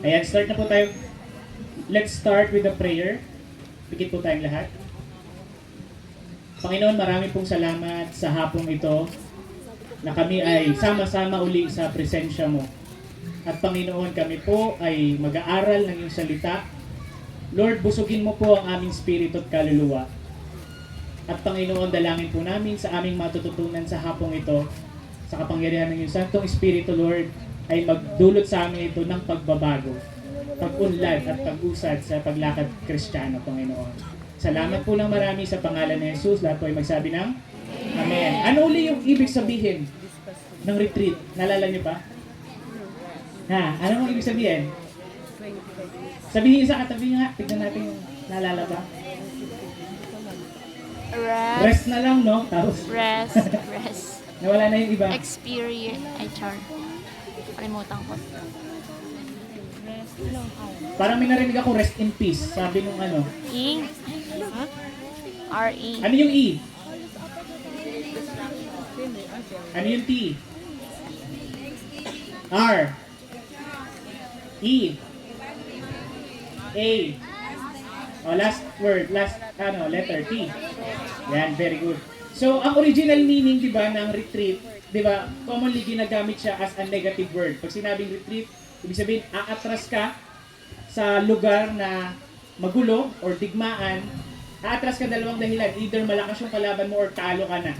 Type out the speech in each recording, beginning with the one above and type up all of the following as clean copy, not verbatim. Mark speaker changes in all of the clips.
Speaker 1: Ayan, start na po tayo. Let's start with the prayer. Pikit po tayong lahat. Panginoon, marami pong salamat sa hapong ito na kami ay sama-sama uli sa presensya mo. At Panginoon, kami po ay mag-aaral ng iyong salita. Lord, busugin mo po ang aming spirito at kaluluwa. At Panginoon, dalangin po namin sa aming matututunan sa hapong ito, sa kapangyarihan ng iyong Santong Espiritu, Lord, ay magdulot sa amin ito ng pagbabago, pag-unlad at pag-usad sa paglakad Kristiyano, Panginoon. Salamat po ng marami sa pangalan ni Jesus. Lahat po ay magsabi ng Amen. Ano uli yung ibig sabihin ng retreat? Nalala niyo ba? Ha? Ano ang ibig sabihin? Sabihin sa katabi nga. Tignan natin yung nalala ba? Rest na lang, no? Tapos,
Speaker 2: Rest.
Speaker 1: nawala na yung iba.
Speaker 2: Experience. Ay, char. Kalimutan ko.
Speaker 1: Parang may narinig ako, rest in peace. Sabi nung ano.
Speaker 2: E. R-E.
Speaker 1: Ano yung E? Ano yung T? R. E. A. Oh, last word, letter T. Yan, very good. So, ang original meaning, di ba, ng retreat, di ba, commonly ginagamit siya as a negative word. Pag sinabing retreat, ibig sabihin, aatras ka sa lugar na magulo or digmaan. Aatras ka dalawang dahilan. Either malakas yung kalaban mo or talo ka na.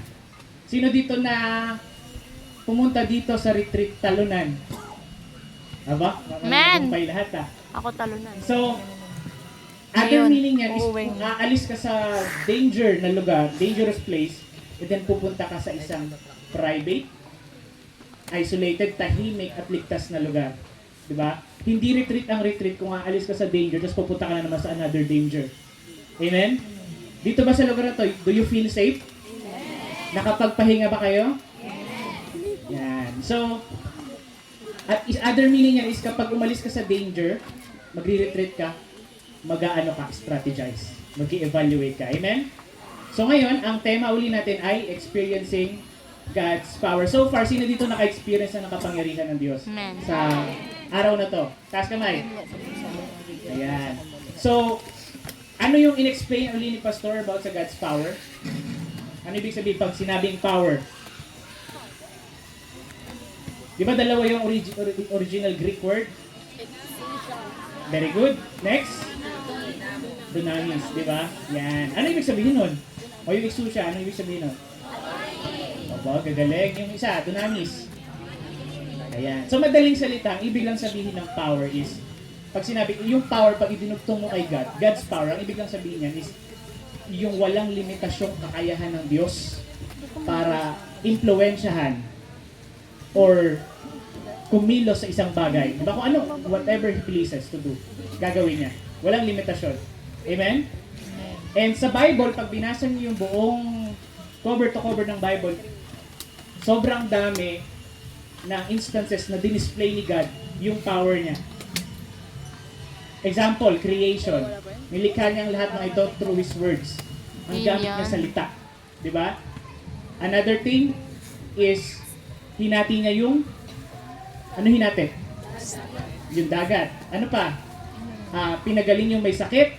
Speaker 1: Sino dito na pumunta dito sa retreat talunan? Aba?
Speaker 2: Man!
Speaker 1: Kumpay lahat ha.
Speaker 2: Ako talunan.
Speaker 1: So, other
Speaker 2: Ngayon,
Speaker 1: meaning yan is
Speaker 2: uuwing.
Speaker 1: kung aalis ka sa danger na lugar, dangerous place, and then pupunta ka sa isang private, isolated, tahimik at ligtas na lugar. Diba? Hindi retreat ang retreat kung aalis ka sa danger tapos pupunta ka na naman sa another danger. Amen? Dito ba sa lugar na to, do you feel safe? Nakapagpahinga ba kayo? Yan. So, at other meaning yan is kapag umalis ka sa danger, magre-retreat ka, mag-aano ka, strategize. Mag-evaluate ka. Amen? So ngayon, ang tema uli natin ay experiencing God's power. So far, sino dito naka-experience na ng kapangyarihan ng Diyos?
Speaker 2: Amen.
Speaker 1: Sa araw na to. Taas kamay. Ayan. So, ano yung in-explain uli ni Pastor about sa God's power? Ano ibig sabihin pag sinabing power? Di ba dalawa yung original Greek word? Very good. Next? Dunamis, di ba? Yan. Ano ibig sabihin nun? O yung exousia, ano ibig sabihin nun? Opo, gagaling. Yung isa, dunamis. Ayan. So madaling salita, ang ibig lang sabihin ng power is, pag sinabi, yung power, pag idinugtong mo kay God, God's power, ang ibig lang sabihin yan is, yung walang limitasyong kakayahan ng Diyos para impluwensyahan or kumilos sa isang bagay. Diba kung ano, whatever He pleases to do, gagawin niya. Walang limitasyon. Amen? And sa Bible, pag binasa niyo yung buong cover to cover ng Bible, sobrang dami na instances na dinisplay ni God yung power niya. Example, creation. Nilikha niyang lahat ng ito through His words. Ang gamit niya salita. Diba? Another thing is, hinati niya yung, ano hinati? Yung dagat. Ano pa? Pinagaling yung may sakit.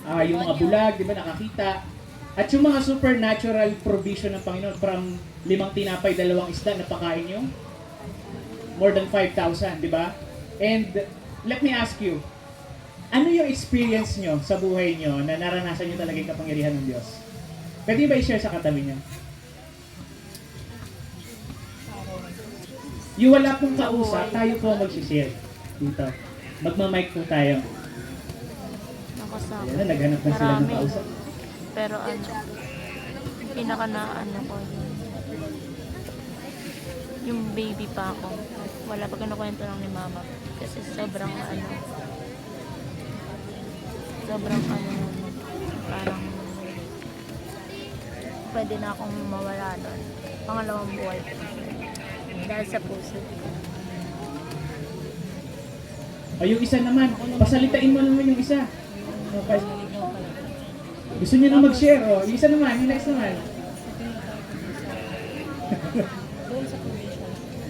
Speaker 1: Yung mga bulag, di ba, nakakita. At yung mga supernatural provision ng Panginoon from 5 tinapay, 2 isda, napakain yung more than 5,000, di ba? And let me ask you, ano yung experience nyo sa buhay nyo na naranasan nyo talaga yung kapangyarihan ng Diyos? Pwede ba i-share sa katabi nyo? Yung wala pong kausap, tayo po mag-share dito. Magmamic po tayo.
Speaker 2: Ako sa
Speaker 1: Ayan, naghanap na sila ng kausap.
Speaker 2: Pero pinaka na ko yung baby pa ako. Wala pa kinukwento lang ni mama. Kasi sobrang parang pwede na akong mawala doon. Pangalawang buhay ko. Dahil sa puso.
Speaker 1: Ay, yung isa naman. Pasalitain mo naman yung isa. Okay. Gusto niyo na mag-share, oh. Yung isa naman, yung next naman.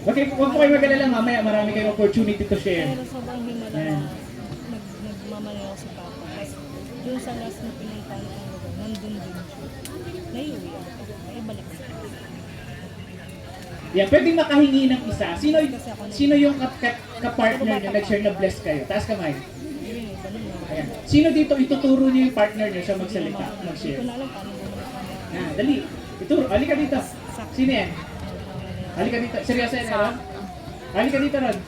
Speaker 1: Huwag po kayo mag-alala, mamaya marami kayong opportunity to share.
Speaker 3: Pero sobrang himala
Speaker 1: Ayan.
Speaker 3: na nagmamalayo si Papa. Kasi doon sa last na pinuntahan ng lugar, nandun din siya. Naiuwi ako. Ay, balik ko.
Speaker 1: Yeah, pwedeng makahingi ng isa. Sino yung ka-partner nyo nag-share na bless kayo? Taas kamay.
Speaker 3: Yun, ganun lang.
Speaker 1: Ayan. Sino dito ituturo niyo yung partner niyo siya magsalita,
Speaker 3: Hindi
Speaker 1: mag-share?
Speaker 3: ko na alam paano bumalik ako.
Speaker 1: Dali. Ituro. Halika dito. Sino yan? Halika dito. Seryoso yan, Aaron? Halika dito, Ron.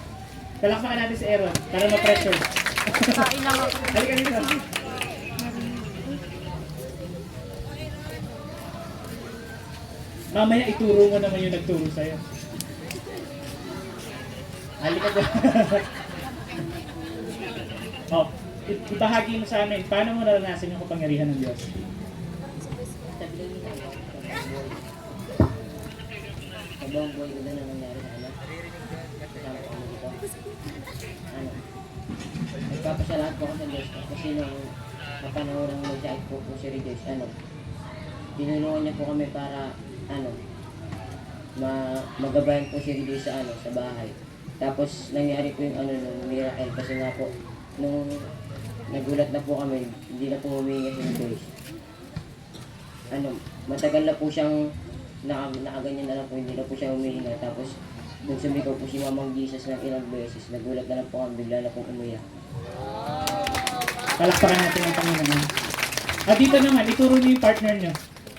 Speaker 1: Talakpakan natin si Aaron para ma-pressure.
Speaker 2: Kain lang ako.
Speaker 1: Halika dito. Mamaya ituro mo naman yung nagturo sa'yo. Halika dito. Oh, ibahagi mo sa amin, paano mo naranasan yung kapangyarihan ng Diyos?
Speaker 4: Habang buhay ko na nangyari sa anak. Kasama ko kami dito. Ano? Nagpapasalamat po ako sa Diyos kasi nung kapanahon ng mag-sakit po si Rejoice, tinulungan niya po kami para magabayan po si Rejoice sa bahay. Tapos nangyari po yung nung miracle kasi nga po nung nagulat na po kami, hindi na po huminga si Rejoice. Matagal na po siyang nakaganyan na lang po, hindi na po siya humihinga. Tapos nung sumigaw po si Mamang Jesus ng ilang beses, nagulat na lang po kami, bigla na po umiyak.
Speaker 1: Palakpakan natin ang Panginoon. Dito naman, ituro niyo yung partner niyo.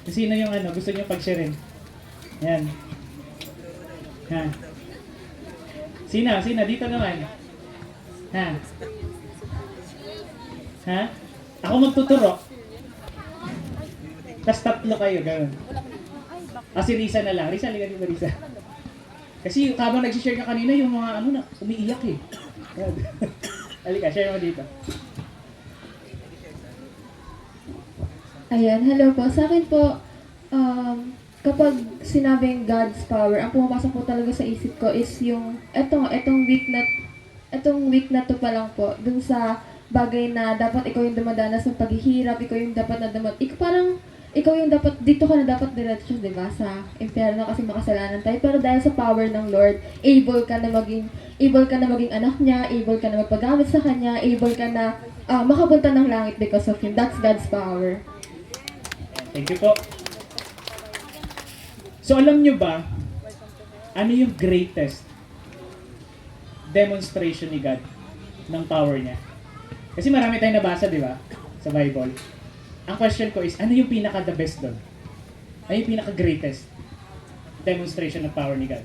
Speaker 1: Kung sino yung gusto niyo pag-share. Yan. Ha? Sino? Dito naman. Ha? Ha? Ako magtuturo. Tapos tatlo kayo, gano'n. Si Risa na lang. Risa, halika dito, Risa. Kasi habang nag-share ka kanina, yung mga umiiyak eh. Yan. Halika, share mo dito.
Speaker 5: Ayan, hello po. Sa akin po, kapag sinabing God's power, ang pumapasok po talaga sa isip ko is yung, etong week na to pa lang po, dun sa bagay na dapat ikaw yung dumadanas ng paghihirap, ikaw yung dapat ikaw yung dapat, dito ka na dapat diretso, di ba, sa impyerno kasi makasalanan tayo. Pero dahil sa power ng Lord, able ka na maging anak niya, able ka na magpagamit sa kanya, able ka na makapunta ng langit because of Him. That's God's power.
Speaker 1: Thank you po. So alam nyo ba, ano yung greatest demonstration ni God ng power niya? Kasi marami tayong nabasa, di ba? Sa Bible. Ang question ko is, ano yung pinaka-the best doon? Ano yung pinaka-greatest demonstration ng power ni God?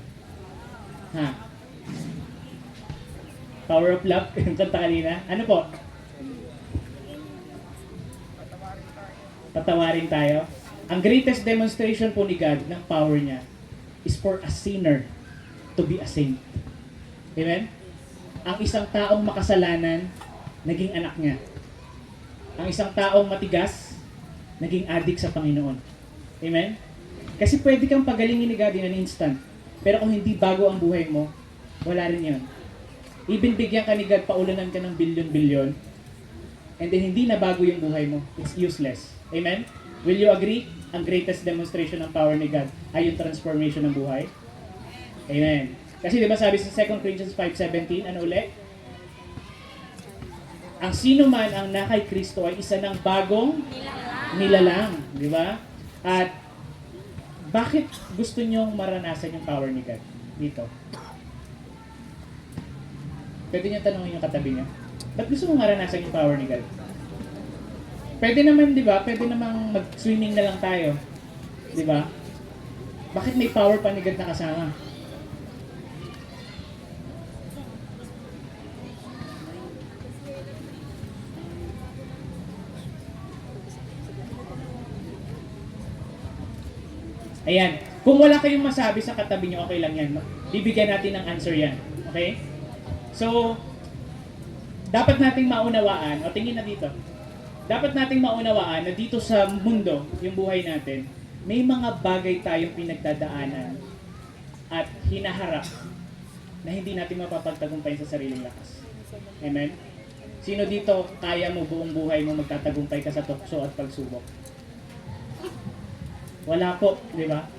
Speaker 1: Ha? Power of love? Yung kanta kanina? Ano po? Patawarin tayo. Ang greatest demonstration po ni God ng power niya is for a sinner to be a saint. Amen? Ang isang taong makasalanan, naging anak niya. Ang isang taong matigas, naging addict sa Panginoon. Amen? Kasi pwede kang pagalingin ni God in an instant. Pero kung hindi bago ang buhay mo, wala rin yun. Even bigyan ka ni God, paulanan ka ng bilyon-bilyon, and then hindi na bago yung buhay mo, it's useless. Amen? Will you agree? Ang greatest demonstration ng power ni God ay yung transformation ng buhay. Amen. Kasi di ba sabi sa 2 Corinthians 5:17, ano ulit? Ang sino man ang nakay Kristo ay isa ng bagong nilalang. Di ba? At bakit gusto nyong maranasan yung power ni God dito? Pwede niyo tanongin yung katabi niyo. Ba't gusto mong maranasan yung power ni God? Pwede naman, di ba? Pwede namang mag-swimming na lang tayo. Di ba? Bakit may power pa ni God na kasama? Ayan. Kung wala kayong masabi sa katabi niyo, okay lang yan. Bibigyan natin ng answer yan. Okay? So, dapat nating maunawaan, o tingin na dito, dapat nating maunawaan na dito sa mundo, yung buhay natin, may mga bagay tayong pinagdadaanan at hinaharap na hindi natin mapapagtagumpay sa sariling lakas. Amen? Sino dito kaya mo buong buhay mo magtatagumpay ka sa tukso at pagsubok? Wala po, di ba?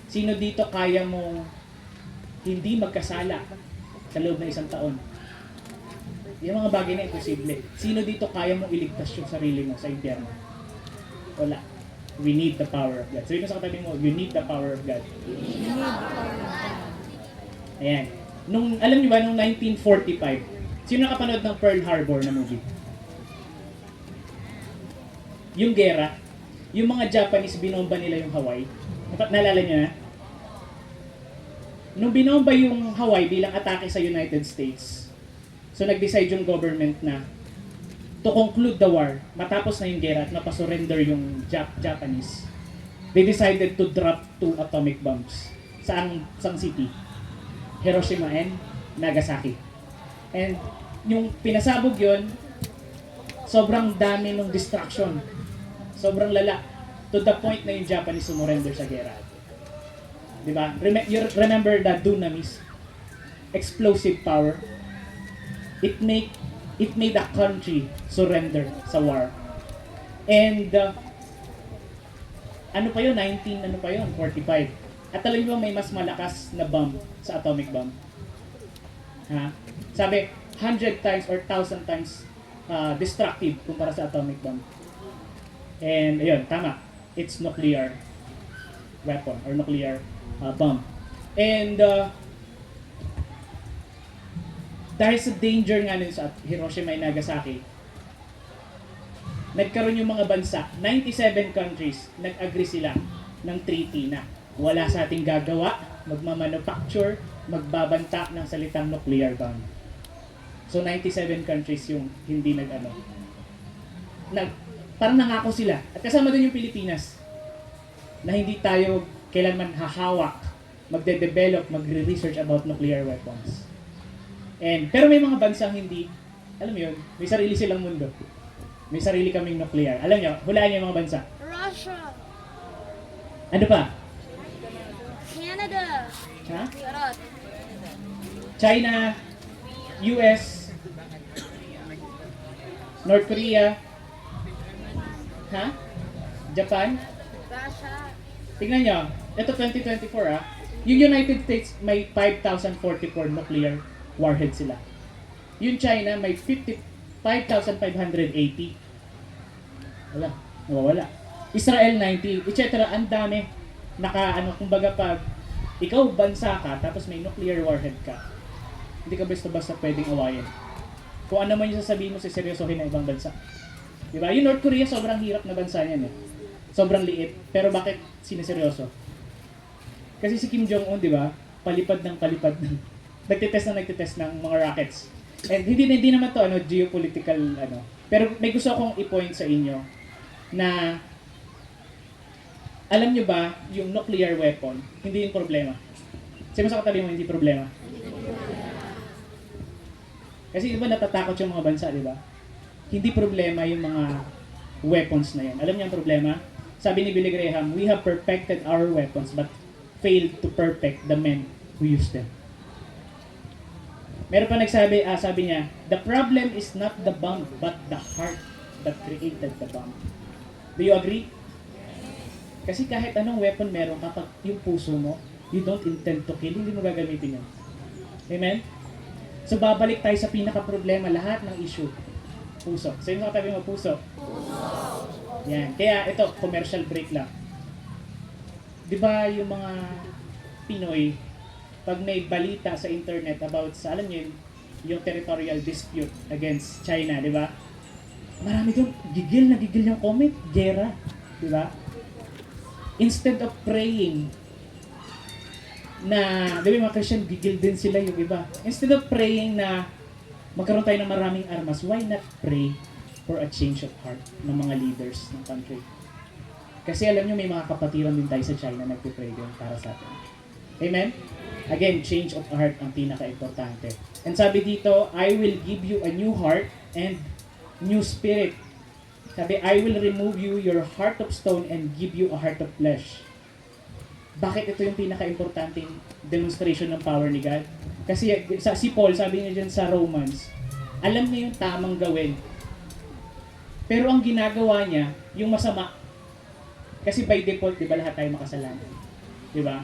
Speaker 1: Sino dito kaya mo hindi magkasala sa loob ng isang taon. Yung mga bagay na imposible. Sino dito kaya mong iligtas yung sarili mo sa impyerno? Wala. We need the power of God. Sabihin mo sa katabi mo, you need the power of God. Ayan. Alam niyo ba, nung 1945, sino nakapanood ng Pearl Harbor na movie? Yung gera, yung mga Japanese, binomba nila yung Hawaii. Naalala niyo na? Nung binomba yung Hawaii bilang atake sa United States, so nag-decide yung government na to conclude the war, matapos na yung gera at mapasurrender yung Japanese, they decided to drop 2 atomic bombs. Saang city? Hiroshima and Nagasaki. And yung pinasabog yon, sobrang dami ng destruction. Sobrang lala. To the point na yung Japanese sumurrender sa gera. Diba? You remember the dunamis? Explosive power. It made a country surrender sa war. And ano pa yun? 45. At alam niyo ba may mas malakas na bomb sa atomic bomb? Ha? Sabi, 100 times or 1,000 times destructive kumpara sa atomic bomb. And ayun, tama. It's nuclear weapon or nuclear bomb. And dahil sa danger nga nun sa Hiroshima and Nagasaki, nagkaroon yung mga bansa, 97 countries, nag-agree sila ng treaty na wala sa ating gagawa, magmamanufacture, magbabanta ng salitang nuclear bomb. So 97 countries yung hindi parang nangako sila. At kasama din yung Pilipinas na hindi tayo kailanman hahawak, magde-develop, magre-research about nuclear weapons. Pero may mga bansang hindi, alam mo yun, may sarili silang mundo. May sarili kaming nuclear. Alam nyo, hulaan nyo yung mga bansa.
Speaker 2: Russia.
Speaker 1: Ano pa?
Speaker 2: Canada.
Speaker 1: Ha?
Speaker 2: Charot.
Speaker 1: China, US, North Korea, ha? Japan?
Speaker 2: Russia.
Speaker 1: Tingnan nyo, ito 2024 yung United States may 5,044 nuclear warhead sila. Yung China may 5,580. Wala, nawawala. Israel 90, etc. Ang dami. Kumbaga pag ikaw bansa ka, tapos may nuclear warhead ka, hindi ka basta-basta pwedeng awayin. Kung ano man yung sasabihin mo, seryosohin ng ibang bansa. Diba? Yung North Korea, sobrang hirap na bansa niyan eh. Sobrang liit. Pero bakit sineseryoso? Kasi si Kim Jong-un, di ba? Palipad ng nagtitest ng mga rockets. And hindi naman to geopolitical Pero may gusto akong i-point sa inyo na alam nyo ba, yung nuclear weapon, hindi yung problema. Sino sa katabi mo hindi problema? Kasi di ba natatakot yung mga bansa, di ba? Hindi problema yung mga weapons na yan. Alam niyo ang problema? Sabi ni Billy Graham, we have perfected our weapons but failed to perfect the men who use them. Meron pa nagsabi, sabi niya, the problem is not the bomb but the heart that created the bomb. Do you agree? Kasi kahit anong weapon meron kapag yung puso mo, you don't intend to kill, hindi mo gagamitin yan. Amen? So babalik tayo sa pinaka-problema, lahat ng issue. Puso. So yung katabi mo, puso. Yan. Kaya ito, commercial break lang. Di ba yung mga Pinoy, pag may balita sa internet about sa, alam nyo yung territorial dispute against China, di ba? Marami doon, gigil yung comment, gera. Di ba? Instead of praying na, di ba mga Christian, gigil din sila yung iba. Instead of praying na magkaroon tayo ng maraming armas, why not pray for a change of heart ng mga leaders ng country? Kasi alam nyo, may mga kapatiran din tayo sa China na nagpipray din para sa atin. Amen? Again, change of heart ang pinaka-importante. And sabi dito, I will give you a new heart and new spirit. Sabi, I will remove you your heart of stone and give you a heart of flesh. Bakit ito yung pinaka-importanting demonstration ng power ni God? Kasi si Paul, sabi niya dyan sa Romans, alam niya yung tamang gawin. Pero ang ginagawa niya, yung masama. Kasi by default, di ba lahat tayo makasalanan? Di ba?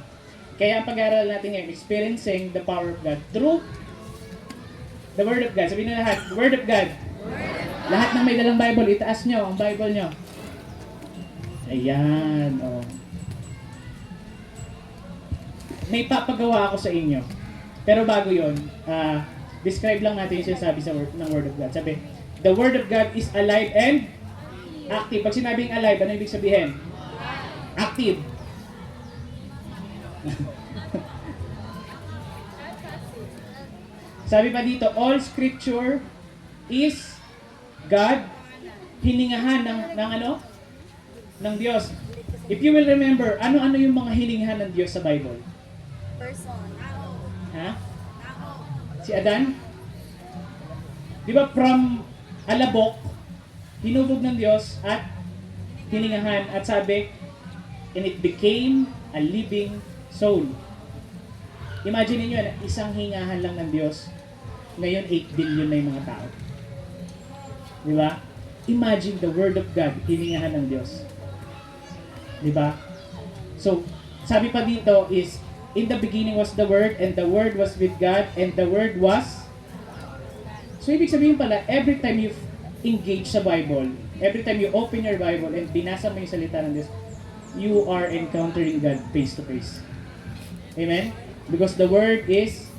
Speaker 1: Kaya ang pag-aaral natin ngayon, experiencing the power of God through the Word of God. Sabihin na lahat, the Word of God. Lahat ng may dalang Bible, itaas nyo ang Bible nyo. Ayan, oh. May papagawa ako sa inyo. Pero bago yon, describe lang natin yung sinasabi sa ng Word of God. Sabi, the Word of God is alive and active. Pag sinabing alive, ano ibig sabihin? Active. Sabi pa dito, all scripture is God, hiningahan ng ano? Ng Diyos. If you will remember, ano-ano yung mga hiningahan ng Diyos sa Bible? Ha? Si Adan? Di ba from alabok, hinubog ng Diyos at hiningahan at sabi, and it became a living soul. Imagine niyo isang hingahan lang ng Diyos, ngayon 8 billion na yung mga tao. Di ba? Imagine the Word of God, hiningahan ng Diyos. Di ba? So, sabi pa dito is, in the beginning was the Word, and the Word was with God, and the Word was... So, ibig sabihin pala, every time you engage sa Bible, every time you open your Bible and binasa mo yung salita ng Diyos, you are encountering God face to face. Amen? Because the Word is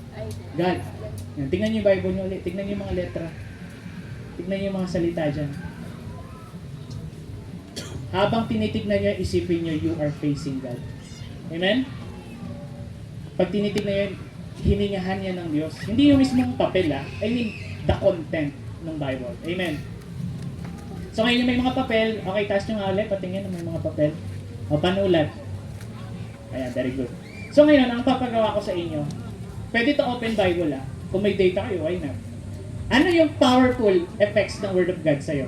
Speaker 1: God. Yan, tingnan niyo yung Bible niyo ulit. Tingnan niyo yung mga letra. Tingnan niyo yung mga salita dyan. Habang tinitignan niyo, isipin niyo, you are facing God. Amen? Pag tinitignan niyo, hiningahan niya ng Diyos. Hindi yung mismong papel, I mean, the content ng Bible. Amen? So ngayon yung may mga papel, okay, taas nyo nga ulit, patingin na may mga papel. O, panulat. Ayan, very good. So ngayon, ang papagawa ko sa inyo, pwede to open Bible Kung may data kayo, why not? Ano yung powerful effects ng Word of God sa'yo?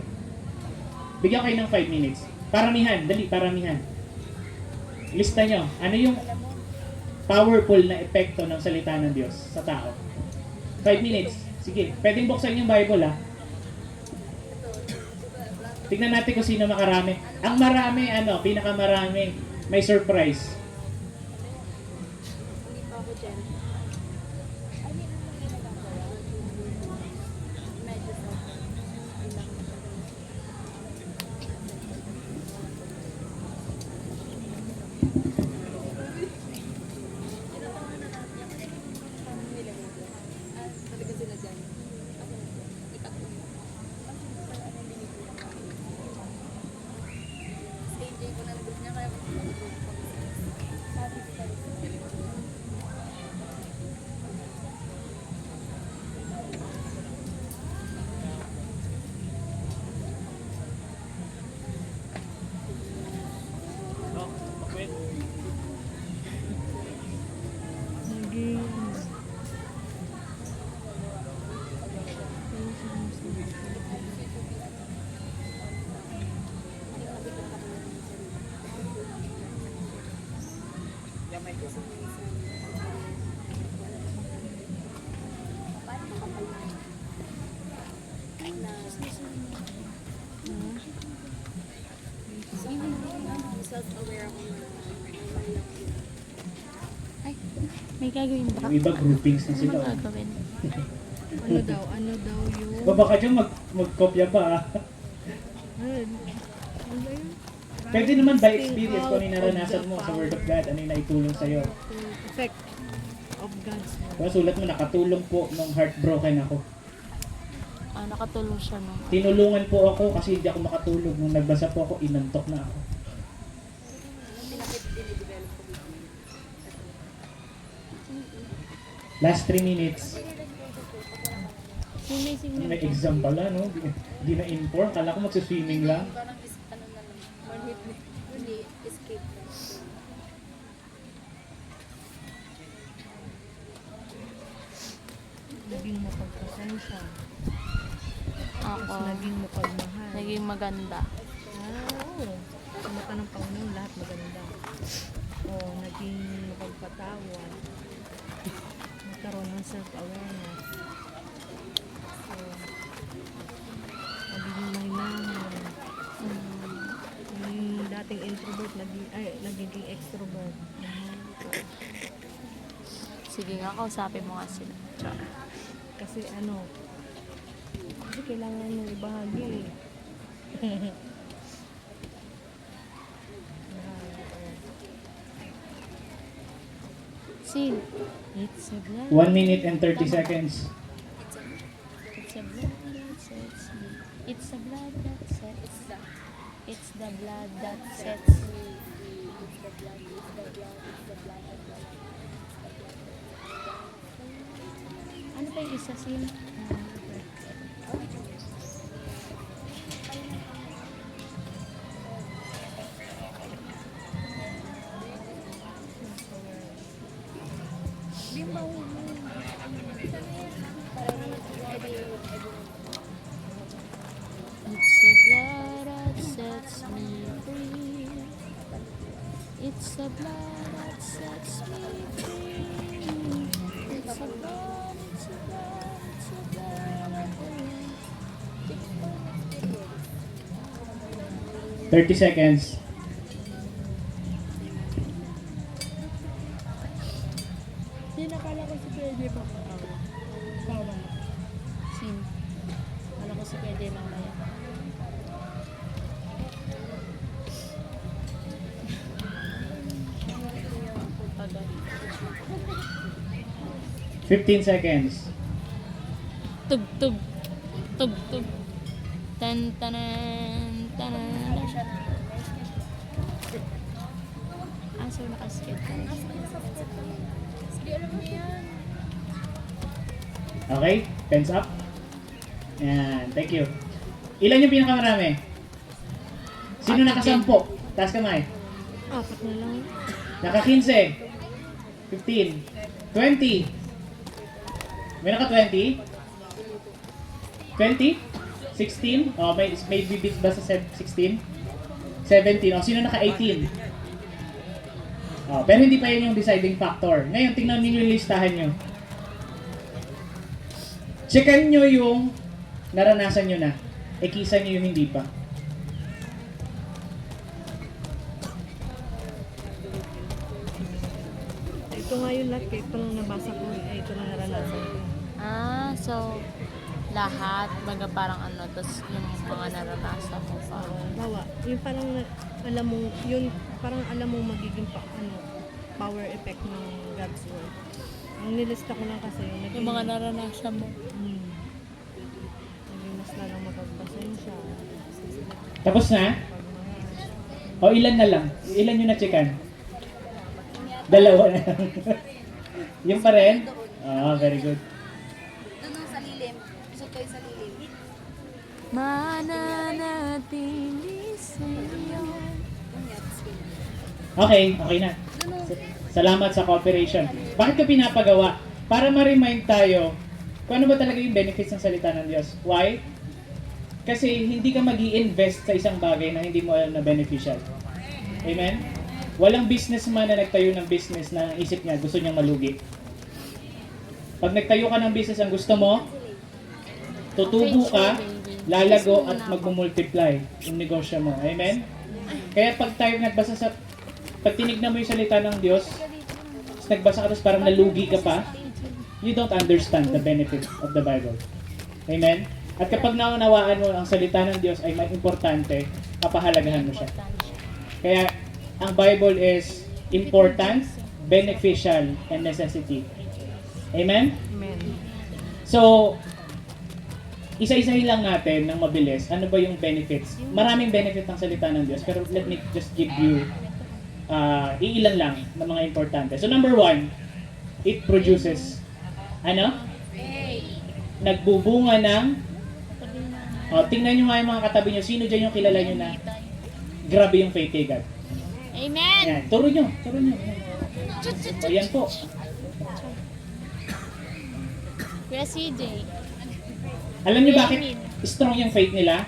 Speaker 1: Bigyan kayo ng 5 minutes. Paramihan, dali, paramihan. Lista nyo, ano yung powerful na epekto ng salita ng Diyos sa tao? 5 minutes. Sige, pwedeng buksan yung Bible Tignan natin kung sino makarami. Ang marami, pinakamarami, may surprise.
Speaker 2: May gagawin ba?
Speaker 1: Yung iba, groupings na sila.
Speaker 2: Ano gagawin?
Speaker 3: Ano daw yung...
Speaker 1: O baka dyan magkopya pa
Speaker 3: Ano ba yun?
Speaker 1: Pwede naman by experience kung ano yung naranasan mo sa Word of God, ano yung naitulong sa'yo.
Speaker 3: Effect of God's word.
Speaker 1: Kaya sulat mo, nakatulong po nung heartbroken ako.
Speaker 2: Nakatulong siya no.
Speaker 1: Tinulungan po ako kasi hindi ako makatulog. Nung nagbasa po ako, inantok na ako. Last 3 minutes. May exam pala, no? Di na-inform. Kala ko magsiswimming lang.
Speaker 3: Naging mapagpasensya.
Speaker 2: Ako.
Speaker 3: Mas naging mapagmahal.
Speaker 2: Naging maganda.
Speaker 3: Oo. Sa mata ng Panginoon, lahat maganda. Oo, naging mapagpatawad. Nagkaroon ng self-awareness. So, naging mahinahon. Yung dating introvert, naging extrovert.
Speaker 2: Sige nga, kausapin mo nga sila. Char.
Speaker 3: Kasi kasi kailangan mo ibahagi.
Speaker 2: Sin.
Speaker 3: It's a blood.
Speaker 1: 1 minute and 30 seconds.
Speaker 2: It's a blood that sets me. It's a blood that sets. It's the blood that sets me. Ano pa yung isa, Sin? It's a blood that sets me free. It's a blood that sets me free. It's a blood, it's a blood, it's a blood.
Speaker 1: 30 seconds.
Speaker 3: Hindi, nakala ko si Pwede pa. Bawal.
Speaker 2: Sin. Alam ko si pwede mamaya. Pagod.
Speaker 1: 15 seconds.
Speaker 2: Tug, tug. Tug, tug. Tan, tanan, tanan. Ah, so nakaskip ka.
Speaker 1: Okay? Pens up. Yan. Thank you. Ilan yung pinakamarami? Sino nakasampo? Taas kamay.
Speaker 3: Apat na lang.
Speaker 1: Naka 15. 15. 20. May naka 20? 20? 16? Oh, may bibit ba sa 16? 17. Oh, sino naka 18? Oh, pero hindi pa yun yung deciding factor. Ngayon, tingnan niyo yung listahan nyo. Checkan nyo yung naranasan nyo na. Ikisa nyo yung hindi pa.
Speaker 3: Ito nga yung lahat. Ito nung nabasa ko. Ito na naranasan ko.
Speaker 2: Ah, so lahat, baga parang ano, tapos yung mga naranasan mo pa.
Speaker 3: Bawa. Yung parang alam mo, yun parang alam mo magiging power effect ng God's word. Ang nilista ko lang kasi yung
Speaker 2: Yung mga naranasan mo.
Speaker 3: Naging mas lalang mapagpasensya.
Speaker 1: Tapos na? O ilan na lang? Ilan nyo na-checkan? Dalawa na lang. Yung pa rin? Ah, very good.
Speaker 6: Doon sa lilim. Gusto ko yung sa lilim.
Speaker 2: Mananatili sa'yo.
Speaker 1: Okay, okay na. Salamat sa cooperation. Bakit ko pinapagawa? Para ma-remind tayo kung ano ba talaga yung benefits ng salita ng Diyos. Why? Kasi hindi ka mag-i-invest sa isang bagay na hindi mo alam na beneficial. Amen? Walang businessman na nagtayo ng business na ang isip niya gusto niyang malugi. Pag nagtayo ka ng business ang gusto mo, tutubo ka, lalago at magmumultiply yung negosyo mo. Amen? Kaya pag tayo nagbasa pag tinignan mo yung salita ng Diyos, nagbasa ka tapos parang nalugi ka pa, you don't understand the benefit of the Bible. Amen? At kapag naunawaan mo ang salita ng Diyos ay may importante, papahalagahan mo siya. Kaya, ang Bible is important, beneficial, and necessity. Amen?
Speaker 3: Amen.
Speaker 1: So, isa-isahin lang natin ng mabilis, ano ba yung benefits? Maraming benefit ng salita ng Diyos, pero let me just give you iilan lang ng mga importante. So, number 1, it produces, nagbubunga ng, tingnan nyo nga yung mga katabi nyo, sino dyan yung kilala nyo na grabe yung faith kay God?
Speaker 2: Amen!
Speaker 1: Yan, turo nyo. O, yan po.
Speaker 2: Kuya CJ.
Speaker 1: Alam nyo bakit strong yung faith nila?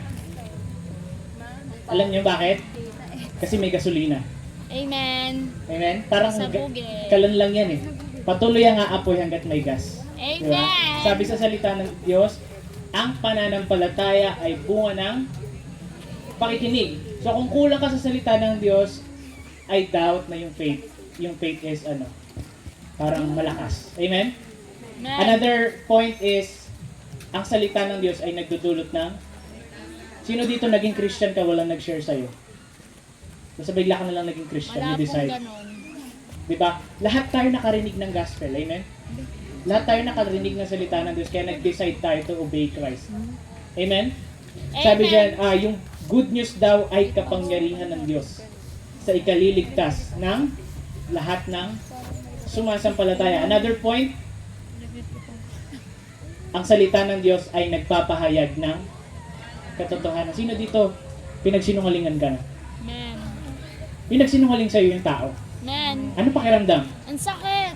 Speaker 1: Alam nyo bakit? Kasi may gasolina.
Speaker 2: Amen!
Speaker 1: Amen? Parang
Speaker 2: Sabugin.
Speaker 1: kalan lang yan eh. Patuloy ang aapoy hanggat may gas.
Speaker 2: Amen!
Speaker 1: Diba? Sabi sa salita ng Diyos, ang pananampalataya ay bunga ng pakikinig. So kung kulang ka sa salita ng Diyos, I doubt na yung faith is Parang malakas. Amen?
Speaker 2: Amen.
Speaker 1: Another point is, ang salita ng Diyos ay nagdudulot ng, sino dito naging Christian ka, walang nag-share sa'yo? Basta bigla ka na lang naging Christian,
Speaker 2: Wala
Speaker 1: you
Speaker 2: pong
Speaker 1: decide.
Speaker 2: ganon.
Speaker 1: Diba? Lahat tayo nakarinig ng gospel, amen? Lahat tayo nakarinig ng salita ng Diyos, kaya nag-decide tayo to obey Christ. Amen? Sabi dyan, yung good news daw ay kapangyarihan ng Diyos sa ikaliligtas ng lahat ng sumasampalataya. Another point, ang salita ng Diyos ay nagpapahayag ng katotohanan. Sino dito pinagsinungalingan ka na?
Speaker 2: Amen.
Speaker 1: Pinagsinungaling sa'yo yung tao.
Speaker 2: Amen.
Speaker 1: Ano pakiramdam?
Speaker 2: Ang sakit.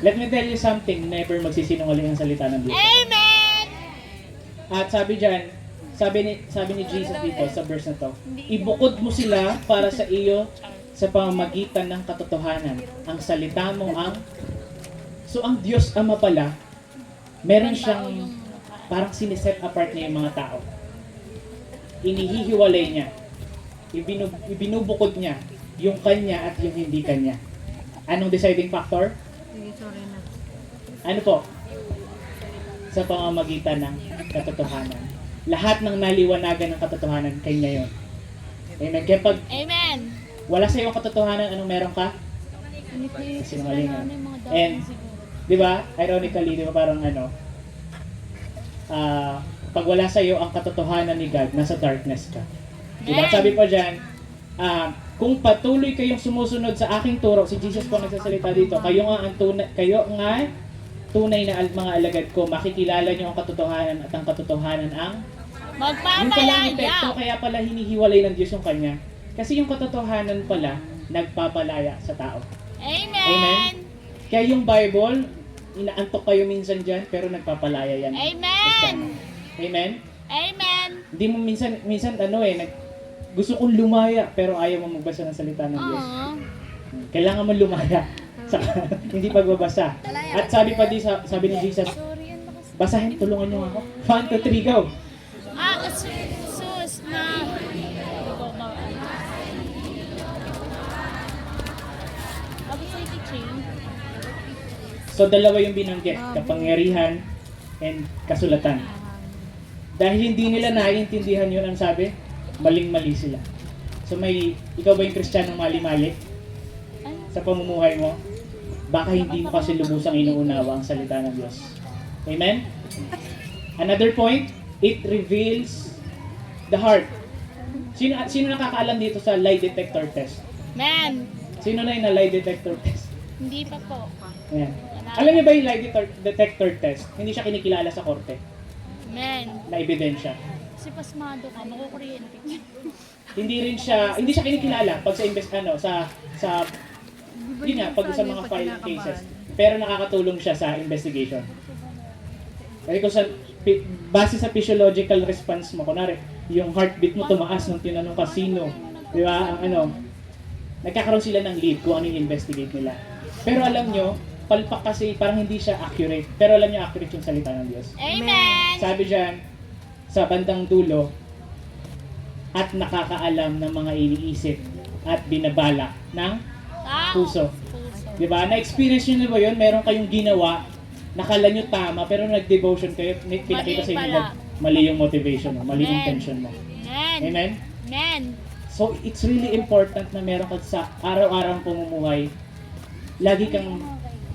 Speaker 1: Let me tell you something, never magsisinungaling ang salita ng Diyos.
Speaker 2: Amen.
Speaker 1: At sabi dyan, sabi ni Jesus dito sa verse na to, ibukod mo sila para sa iyo sa pamamagitan ng katotohanan. Ang salita mo ang... So ang Diyos Ama pala, meron siyang parang siniset apart niya yung mga tao. Inihihiwalay niya. Ibinubukod niya yung kanya at yung hindi kanya. Anong deciding factor?
Speaker 3: Sige, sorry na.
Speaker 1: Ano po? Sa pamamagitan ng katotohanan. Lahat ng naliwanagan ng katotohanan, kanya yun. Amen. Kaya pag
Speaker 2: Amen.
Speaker 1: wala sa iyo ang katotohanan, anong meron ka? Sinungalingan. And, di ba, ironically, di ba parang pag wala sa iyo ang katotohanan ni God, nasa darkness ka. Di ba?
Speaker 2: Amen.
Speaker 1: Sabi pa dyan, kung patuloy kayong sumusunod sa aking turo, si Jesus po nagsasalita dito, kayo nga tunay na mga alagad ko, makikilala niyo ang katotohanan at ang katotohanan ang yung palang epekto,
Speaker 2: Magpapalaya.
Speaker 1: kaya pala hinihiwalay ng Diyos yung kanya. Kasi yung katotohanan pala, nagpapalaya sa tao.
Speaker 2: Amen.
Speaker 1: Amen? Kaya yung Bible, inaantok kayo minsan dyan, pero nagpapalaya yan.
Speaker 2: Amen.
Speaker 1: Amen?
Speaker 2: Amen.
Speaker 1: Hindi mo minsan gusto kong lumaya, pero ayaw mo magbasa ng salita ng Diyos.
Speaker 2: Aww.
Speaker 1: Kailangan mo lumaya. Hindi pagbabasa. At sabi ni Jesus,
Speaker 2: Sorry, ang lakas.
Speaker 1: basahin, tulungan niyo ako. 1, 2, 3, go!
Speaker 2: Sus na. Tapos ay teaching.
Speaker 1: So, dalawa yung binanggit, kapangyarihan and kasulatan. Dahil hindi nila naiintindihan yun, ang sabi, maling-mali sila. So, ikaw ba yung Kristiyanong mali-mali sa pamumuhay mo? Baka hindi mo kasi lubusang inuunawa ang salita ng Diyos. Amen? Another point, it reveals the heart. Sino nakakaalam dito sa lie detector test?
Speaker 2: Man.
Speaker 1: Sino na yung na lie detector test?
Speaker 2: Hindi pa po.
Speaker 1: Ayan. Alam niyo ba yung lie detector test? Hindi siya kinikilala sa korte
Speaker 2: Man.
Speaker 1: na ebidensya.
Speaker 2: Kasi pasmado ka, makukuryente.
Speaker 1: Hindi siya kinikilala pag sa yun nga, pag sa mga file cases. Pero nakakatulong siya sa investigation. Kasi kung base sa physiological response mo, kunwari, yung heartbeat mo tumaas nung tinanong ka sino, di ba, nagkakaroon sila ng lead kung ano yung investigate nila. Pero alam nyo, palpak kasi parang hindi siya accurate. Pero alam nyo, accurate yung salita ng Diyos.
Speaker 2: Amen.
Speaker 1: Sabi dyan, sa bandang dulo, at nakakaalam ng mga iniisip at binabala ng puso. Diba? Na-experience nyo na ba yun? Meron kayong ginawa, nakala nyo tama, pero nag-devotion kayo, pinakita sa inyo, mali yung motivation mo, mali yung intention mo.
Speaker 2: Amen.
Speaker 1: Amen?
Speaker 2: Amen.
Speaker 1: So, it's really important na meron ka sa araw-araw pamumuhay, lagi kang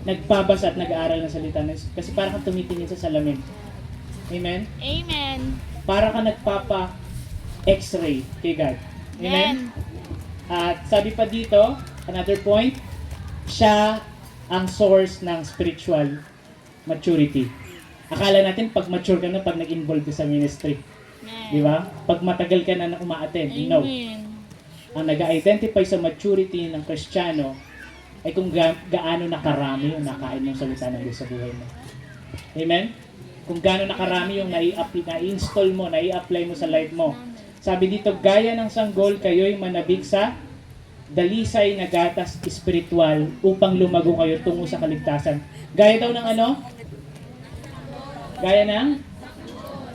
Speaker 1: nagpabasa at nag-aaral ng salita ng Diyos. Kasi parang kang tumitingin sa salamin. Amen?
Speaker 2: Amen.
Speaker 1: Para kang nagpapa-x-ray kay God. Amen? At sabi pa dito, another point, siya ang source ng spiritual maturity. Akala natin pag mature ka na pag nag-involve ka sa ministry. Di ba? Pag matagal ka na uma-attend, no.
Speaker 2: Amen.
Speaker 1: Ang nag-identify sa maturity ng Kristiyano ay kung gaano nakarami yung nakain ng salita ng Diyos sa buhay mo. Amen? Kung gaano nakarami yung na-install mo, na-i-apply mo sa life mo. Sabi dito, gaya ng sanggol, kayo'y manabik sa dalisay na gatas espiritual upang lumago kayo tungo sa kaligtasan. Gaya daw ng ano? Gaya ng?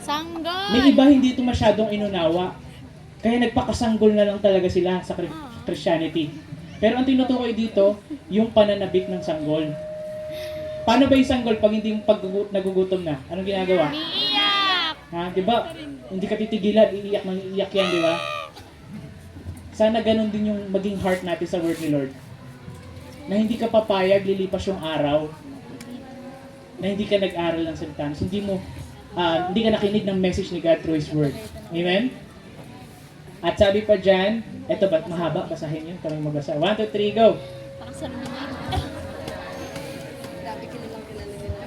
Speaker 2: Sanggol.
Speaker 1: May iba hindi ito masyadong inunawa. Kaya nagpakasanggol na lang talaga sila sa Christianity. Pero ang tinutukoy dito, yung pananabik ng sanggol. Paano ba yung sanggol pag hindi nagugutom na? Anong ginagawa?
Speaker 2: Iiyak!
Speaker 1: Ha, di ba? Hindi ka titigilan, iiyak nang iiyak yan, di ba? Sana ganun din yung maging heart natin sa word ni Lord. Na hindi ka papayag, lilipas yung araw, na hindi ka nag-aral ng salita, hindi ka nakinig ng message ni God through His Word. Amen? At sabi pa dyan, eto ba't mahaba? Basahin yun, kaming magbasa. 1, 2, 3, go!
Speaker 2: Parang sa mga
Speaker 6: Grabe, kilalang kilala nila.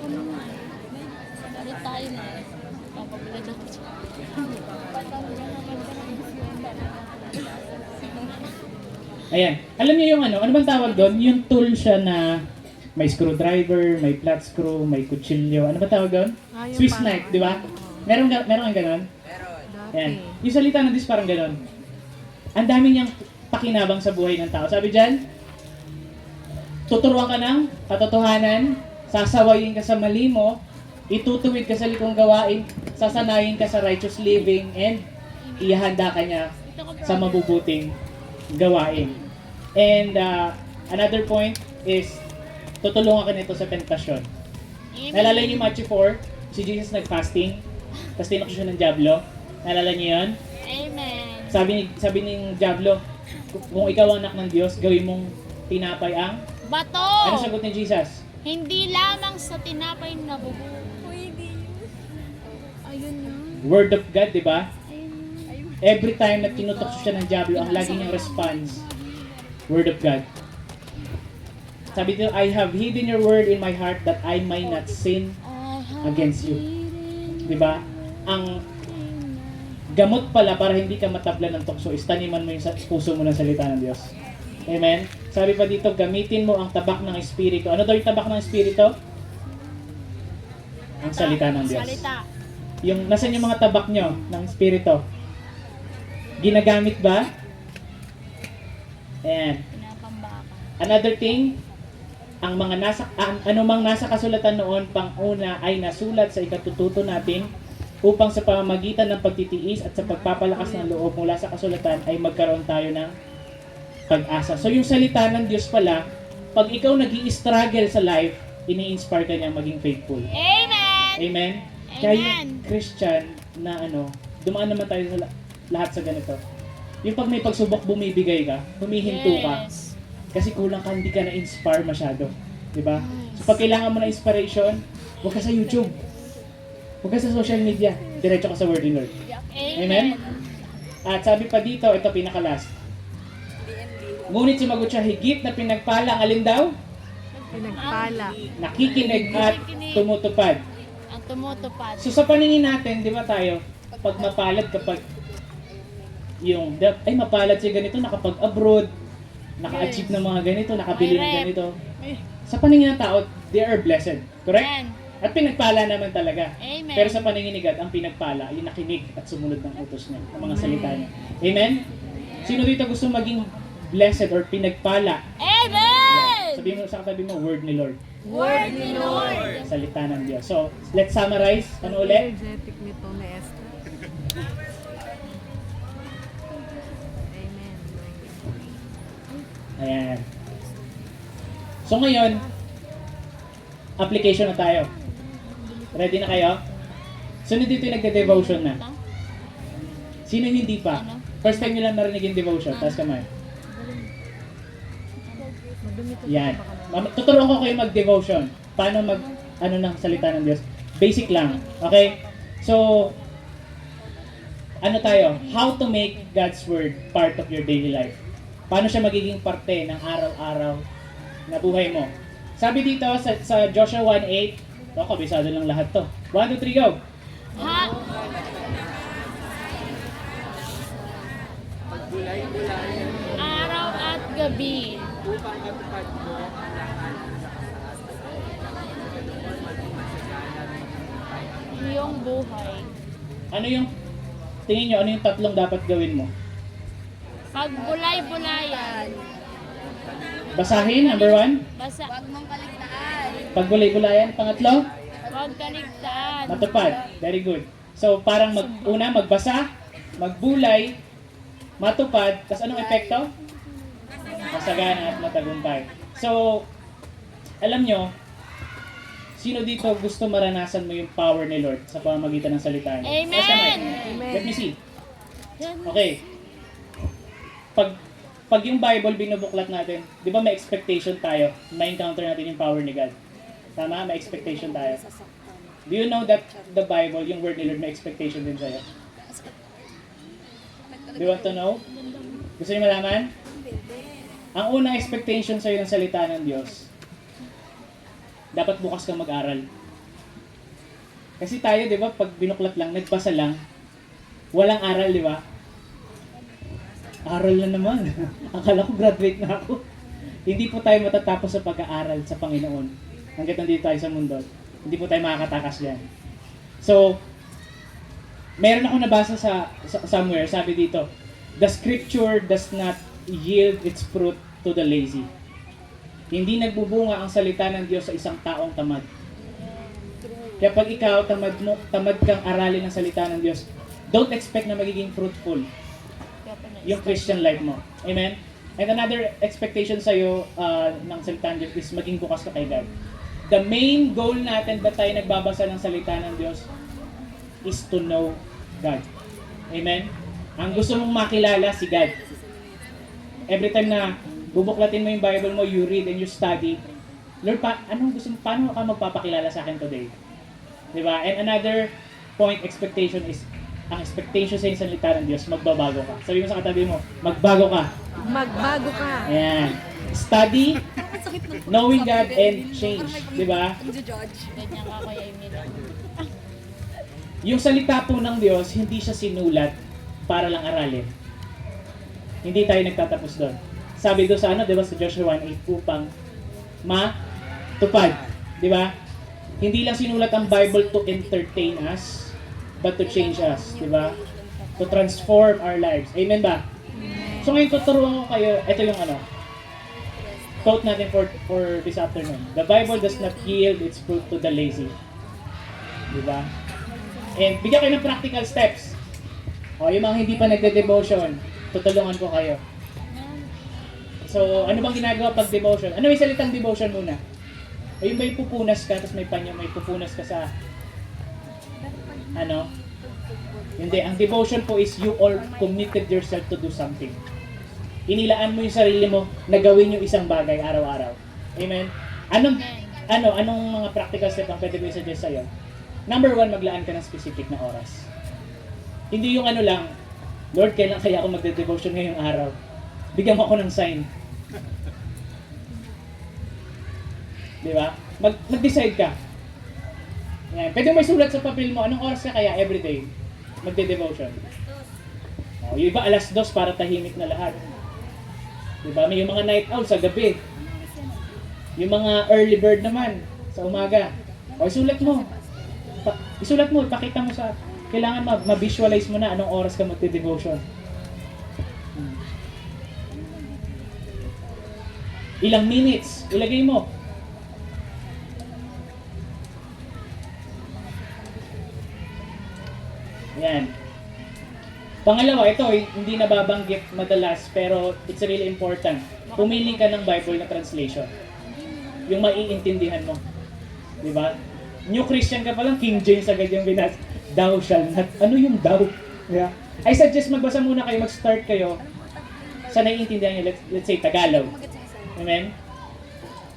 Speaker 2: ako naman. Balik tayo na. Papabigay ako siya.
Speaker 1: Ayan. Alam niyo yung ano bang tawag doon? Yung tool siya na may screwdriver, may flat screw, may kutsilyo. Ano ba tawag doon?
Speaker 3: Yung
Speaker 1: Swiss
Speaker 3: parang-
Speaker 1: knife, di ba? Meron kang ganon?
Speaker 3: Dati.
Speaker 1: Ayan. Yung salita ng Diyos parang ganon. Ang dami niyang pakinabang sa buhay ng tao. Sabi dyan, tuturuan ka ng katotohanan, sasawayin ka sa mali mo, itutuwid ka sa likong gawain, sasanayin ka sa righteous living, and ihahanda ka niya sa mabubuting gawain. And another point is, tutulungan ka nito sa tentasyon. Naalala niyo yung Matthew 4, si Jesus nag-fasting, tapos tinok siya ng Diablo. Naalala niyo yun?
Speaker 2: Amen.
Speaker 1: Sabi ng Diablo, kung ikaw ang anak ng Diyos, gawin mong tinapay ang...
Speaker 2: Bato!
Speaker 1: Ano sagot ni Jesus?
Speaker 2: Hindi lamang sa tinapay na bubuo. Ayun yun.
Speaker 1: Word of God, di ba?
Speaker 2: Ayun.
Speaker 1: Every time na tinutok siya ng Diablo, ang lagi niyang response, Word of God. Sabi dito, I have hidden your word in my heart that I might not sin against you. Di ba? Ang gamot pala para hindi ka matablan ng tukso is taniman mo yung puso mo ng salita ng Diyos. Amen? Sabi pa dito, gamitin mo ang tabak ng Espiritu. Ano daw yung tabak ng Espiritu? Ang salita ng Diyos.
Speaker 2: Salita.
Speaker 1: Yung, nasan yung mga tabak nyo ng Espiritu? Ginagamit ba? Ayan.
Speaker 2: Pinapambakan.
Speaker 1: Another thing, anumang nasa kasulatan noon, pang-una ay nasulat sa ikatututo natin upang sa pamamagitan ng pagtitiis at sa pagpapalakas ng loob mula sa kasulatan ay magkaroon tayo ng pag-asa. So yung salita ng Diyos pala, pag ikaw nag-i-struggle sa life, ini-inspire ka niya maging faithful.
Speaker 2: Amen!
Speaker 1: Amen? Kaya yung Christian na dumaan naman tayo sa lahat sa ganito. Yung pag may pagsubok, bumibigay ka, humihinto ka.
Speaker 2: Yes.
Speaker 1: Kasi kulang ka, hindi ka na-inspire masyado. Diba? So pag kailangan mo ng inspiration, huwag ka sa YouTube. Huwag ka sa social media. Diretso ka sa Word ni Lord. Amen? At sabi pa dito, ito pinaka-last. Ngunit sumagot siya, higit na pinagpala, alin daw?
Speaker 3: Pinagpala.
Speaker 1: Nakikinig at tumutupad.
Speaker 2: Ang tumutupad.
Speaker 1: So sa paningin natin, di ba tayo, pag mapalad kapag mapalad siya ganito, nakapag-abroad, naka-achieve ng mga ganito, nakabili ng
Speaker 2: May rep.
Speaker 1: ganito. Sa paningin ng tao, they are blessed. Correct?
Speaker 2: Amen.
Speaker 1: At pinagpala naman talaga.
Speaker 2: Amen.
Speaker 1: Pero sa paningin ni God, ang pinagpala, yung nakinig at sumunod ng utos niya, ng mga salita niya. Amen? Sino dito gusto maging blessed or pinagpala?
Speaker 2: Amen!
Speaker 1: Sabihin mo sa katabi mo, word ni Lord.
Speaker 2: Word ni Lord.
Speaker 1: Salita ng Diyos. So, let's summarize. Ano ulit?
Speaker 3: Energetic nito na Esther. Amen.
Speaker 1: Ayan. So ngayon, application na tayo. Ready na kayo? Sino dito yung nagde-devotion na? Sino yung hindi pa? First time nyo lang narinig yung devotion. Taas kamay.
Speaker 3: Madumi to.
Speaker 1: Yan. Tuturuan ko kayo mag-devotion. Paano ng salita ng Diyos. Basic lang. Okay? So, ano tayo? How to make God's Word part of your daily life. Paano siya magiging parte ng araw-araw na buhay mo. Sabi dito sa Joshua 1:8, kabisado lang lahat to. 1, 2, 3, go!
Speaker 2: Ha? Araw at gabi. Iyong buhay.
Speaker 1: Ano yung, tingin nyo, ano yung tatlong dapat gawin mo?
Speaker 2: Pagbulay-bulayan.
Speaker 1: Basahin, number 1.
Speaker 2: Basa.
Speaker 6: Huwag mong kaligtaan.
Speaker 1: Pagbulay-bulayan, pangatlo.
Speaker 2: Huwag kaligtaan.
Speaker 1: Matupad. Very good. So, parang magbasa, magbulay, matupad, tapos anong epekto? Masagana at matagumpay. So, alam nyo, sino dito gusto maranasan mo yung power ni Lord sa pamamagitan ng salita niya?
Speaker 2: Amen!
Speaker 1: Yes, am I? Let me see. Okay. Pag yung Bible binubuklat natin, di ba may expectation tayo? May encounter natin yung power ni God. Tama? May expectation tayo. Do you know that the Bible, yung word ni Lord, may expectation din sa'yo? Do you want to know? Gusto niyo malaman? Ang unang expectation sa'yo ng salita ng Diyos, dapat bukas kang mag-aral. Kasi tayo, di ba, pag binuklat lang, nagbasa lang, walang aral, di ba? Aral na naman. Akala ko graduate na ako. Hindi po tayo matatapos sa pag-aaral sa Panginoon. Hanggat nandito tayo sa mundo. Hindi po tayo makakatakas yan. So, meron ako nabasa sa somewhere, sabi dito, the scripture does not yield its fruit to the lazy. Hindi nagbubunga ang salita ng Diyos sa isang taong tamad. Kaya pag ikaw, tamad kang aralin ang salita ng Diyos, don't expect na magiging fruitful yung Christian life mo. Amen? And another expectation sa'yo ng salita ng Diyos is maging bukas ka kay God. The main goal natin ba tayo nagbabasa ng salita ng Diyos is to know God. Amen? Ang gusto mong makilala si God. Every time na bubuklatin mo yung Bible mo, you read and you study, Lord, paano ka magpapakilala sa akin today? Diba? And another point, expectation is, ang expectation sa salita ng Diyos, magbabago ka. Sabi mo sa katabi mo, magbago ka.
Speaker 3: Magbago ka.
Speaker 1: Ayan. Study, knowing God, and change. Diba?
Speaker 2: Ganyan ka, Kuya Emilio.
Speaker 1: Yung salita po ng Diyos, hindi siya sinulat para lang aralin. Hindi tayo nagtatapos doon. Sabi doon sa diba, sa Joshua 1:8, upang matupad. Diba? Hindi lang sinulat ang Bible to entertain us, but to change us. Diba? To transform our lives. Amen ba? So ngayon tuturuan ko kayo, ito yung quote natin for this afternoon. The Bible does not yield its fruit to the lazy. Diba? And bigyan kayo ng practical steps. O, yung mga hindi pa nagde-devotion, tutulungan ko kayo. So, ano bang ginagawa pag devotion? Ano yung salitang devotion muna? O yung may pupunas ka, tapos may panyo, may pupunas ka sa Hindi, ang devotion po is you all committed yourself to do something. Inilaan mo yung sarili mo na gawin yung isang bagay araw-araw. Amen? Anong mga practical step ang pwede ko i-suggest sa'yo? Number 1, maglaan ka ng specific na oras. Hindi yung lang, Lord, kailan kaya ako magde-devotion ngayong araw? Bigyan mo ako ng sign. Di ba? Mag-decide ka. Yan. Pwede mo isulat sa papel mo, anong oras ka kaya everyday magde-devotion? Yung iba 2:00 para tahimik na lahat. Diba? May yung mga night owl sa gabi. Yung mga early bird naman sa umaga. O isulat mo. Ipakita mo sa kailangan ma-visualize mo na anong oras ka magde-devotion. Ilang minutes ilagay mo. Yan. Pangalawa, ito hindi nababanggit madalas pero it's really important. Pumili ka ng Bible na translation. Yung maiintindihan mo. Di ba? New Christian ka pa lang, King James agad yung binas. Thou shall not. Ano yung thou? Yeah. I suggest magbasa muna kayo, mag-start kayo sa naiintindihan nyo. Let's say Tagalog. Amen?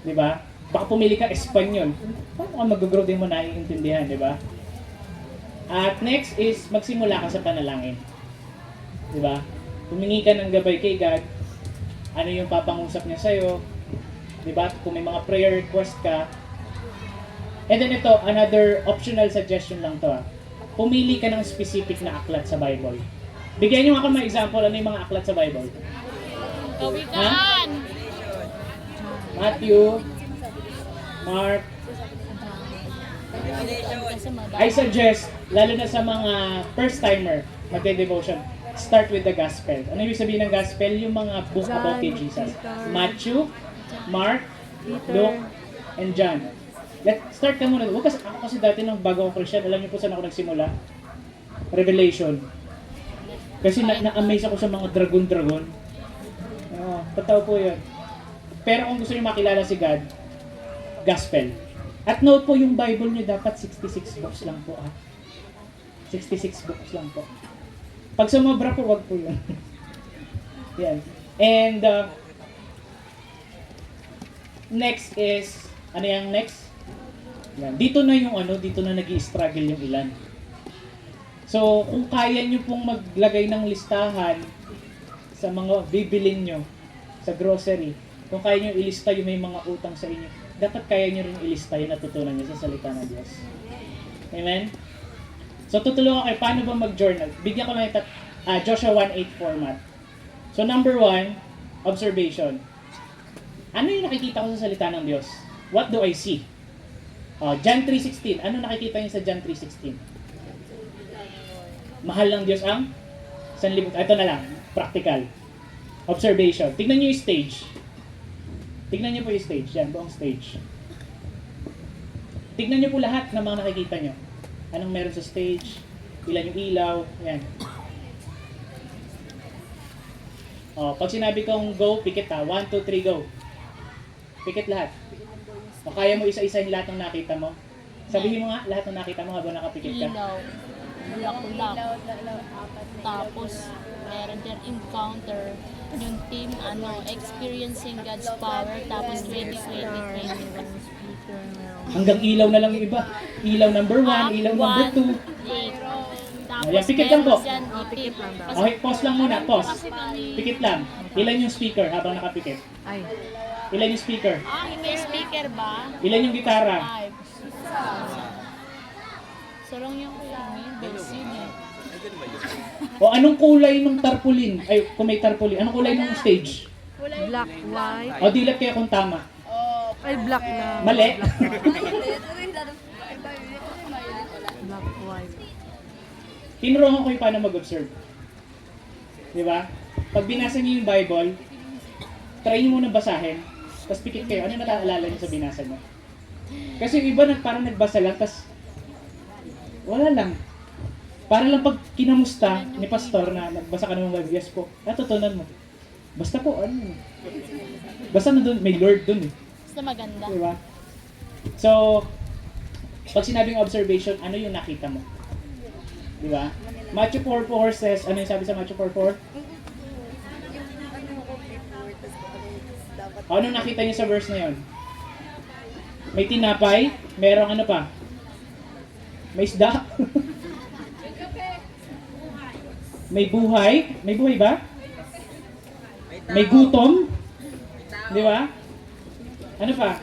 Speaker 1: Di ba? Baka pumili ka Espanyol. Paano ka mag-grow din mo naiintindihan, di ba? At next is magsimula ka sa panalangin. Di ba? Humingi ka ng gabay kay God. Ano yung papangusap niya sa'yo? Di ba? Kung may mga prayer request ka. And then ito, another optional suggestion lang to. Pumili ka ng specific na aklat sa Bible. Bigyan niyo ako ng example, ano yung mga aklat sa Bible?
Speaker 2: Kawikaan!
Speaker 1: Matthew, Mark. I suggest, lalo na sa mga first-timer, magde-devotion, start with the gospel. Ano yung sabihin ng gospel? Yung mga book about kay Jesus. Matthew, Mark, Luke, and John. Start ka muna. Ako kasi dati nung bago ako Christian, alam niyo po saan ako nagsimula? Revelation. Kasi na-amaze ako sa mga dragon. Oo, totoo po yun. Pero kung gusto niyo makilala si God, Gospel. At note po, yung Bible niyo dapat 66 books lang po. 66 books lang po. Pag sumobra po, wag po yun. Yan. And, next is, ano yung next? Yan. Dito na yung dito na nag-i-struggle yung ilan. So, kung kaya nyo pong maglagay ng listahan sa mga bibilin nyo sa grocery, kung kaya nyo ilista yung may mga utang sa inyo, dapat kaya nyo rin ilista yung natutunan nyo sa salita ng Diyos. Amen? So, tutulungan kayo, paano ba mag-journal? Bigyan ko lang Joshua 1:8 format. So, number 1, observation. Ano yung nakikita ko sa salita ng Diyos? What do I see? John 3:16. Ano nakikita niyo sa John 3:16? Mahal ng Diyos ang sanlibutan. Ito na lang, practical. Observation. Tignan niyo yung stage. Tignan niyo po yung stage. Yan, buong stage. Tignan niyo po lahat ng mga nakikita niyo. Anong meron sa stage? Ilan yung ilaw? Yan. Pag sinabi kong go, pikit 1, 2, 3, go. Pikit lahat. O kaya mo isa-isahin lahat ng nakita mo? Sabihin mo nga lahat ng nakita mo habang nakapikit ka.
Speaker 2: Ilaw. Bulak-bulak. Tapos, meron din encounter. Yung team, experiencing God's power. Tapos, 2020.
Speaker 1: Hanggang ilaw na lang yung iba. Ilaw number 1, ilaw number 2.
Speaker 2: Tapos,
Speaker 1: Ayan, pikit lang po.
Speaker 2: Pikit lang daw.
Speaker 1: Okay, pause lang muna, pause. Pikit lang. Ilan yung speaker habang nakapikit?
Speaker 3: Ay.
Speaker 1: Ilan yung speaker?
Speaker 2: May speaker ba?
Speaker 1: Ilan yung gitara?
Speaker 2: 5. Sarong yung bells yun eh.
Speaker 1: O anong kulay ng tarpaulin? Ay, kung may tarpaulin, anong kulay ng stage?
Speaker 3: Black, white.
Speaker 1: O dilat kaya kung tama.
Speaker 3: Ay, black na.
Speaker 1: Mali.
Speaker 3: Black, white.
Speaker 1: Tinuruan ko yung paano mag-observe. Di ba? Pag binasa niyo yung Bible, try niyo muna basahin, tapos pikit kayo, ano nataalala niyo sa binasa niyo? Kasi yung iba parang nagbasa lang, tapos wala lang. Para lang pag kinamusta ni pastor na nagbasa ka naman Bible, yes po, natutunan mo. Basta po, basta na doon, may Lord doon eh.
Speaker 2: Basta maganda.
Speaker 1: Di ba? So, pag sinabing observation, ano yung nakita mo? Di ba? Matthew 4:4 says, ano yung sabi sa Matthew 4:4? Ano nakita niyo sa verse na yon? May tinapay, merong ano pa? May isda? May buhay? May buhay ba? May gutom? Di ba? Ano pa?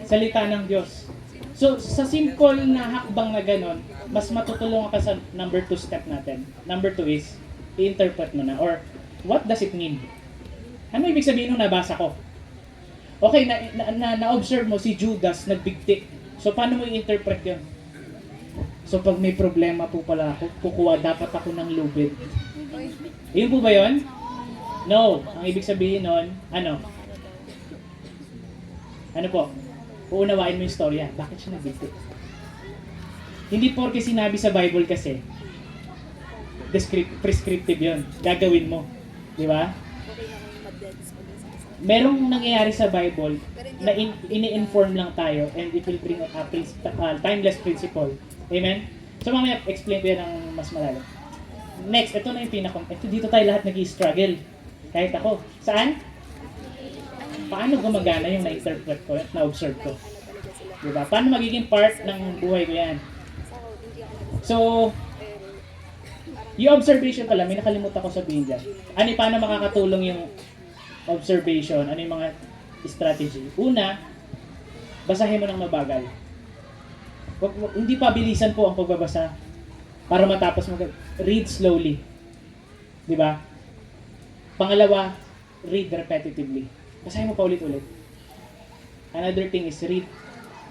Speaker 1: Salita ng Diyos. So, sa simple na hakbang na ganon, mas matutulungan ka sa number 2 step natin. Number 2 is, i-interpret mo na. Or, what does it mean? Ano ibig sabihin nung nabasa ko? Okay, na-observe mo si Judas nagbigti. So, paano mo i-interpret yun? So, pag may problema po pala ako, kukuha dapat ako ng lubid. Yun po ba yun? No. Ang ibig sabihin nun, ano? Ano po? Uunawain mo yung storya. Bakit siya nagbigti? Hindi porke sinabi sa Bible kasi, prescriptive yun. Gagawin mo. Di ba? Merong nangyayari sa Bible na ini-inform lang tayo and it will bring a timeless principle. Amen? So mamaya explain ko yan ng mas malalim. Next, ito na yung dito tayo lahat nag-i-struggle. Kahit ako. Saan? Paano gumagana yung na-interpret ko at na-observe ko? Diba? Paano magiging part ng buhay ko yan? So, yung observation pala, may nakalimutan ko sabihin dyan. Paano makakatulong yung observation? Ano yung mga strategy? Una, basahin mo ng mabagal. Hindi pabilisan po ang pagbabasa para matapos mo. Read slowly. Diba? Pangalawa, read repetitively. Basahin mo pa ulit-ulit. Another thing is read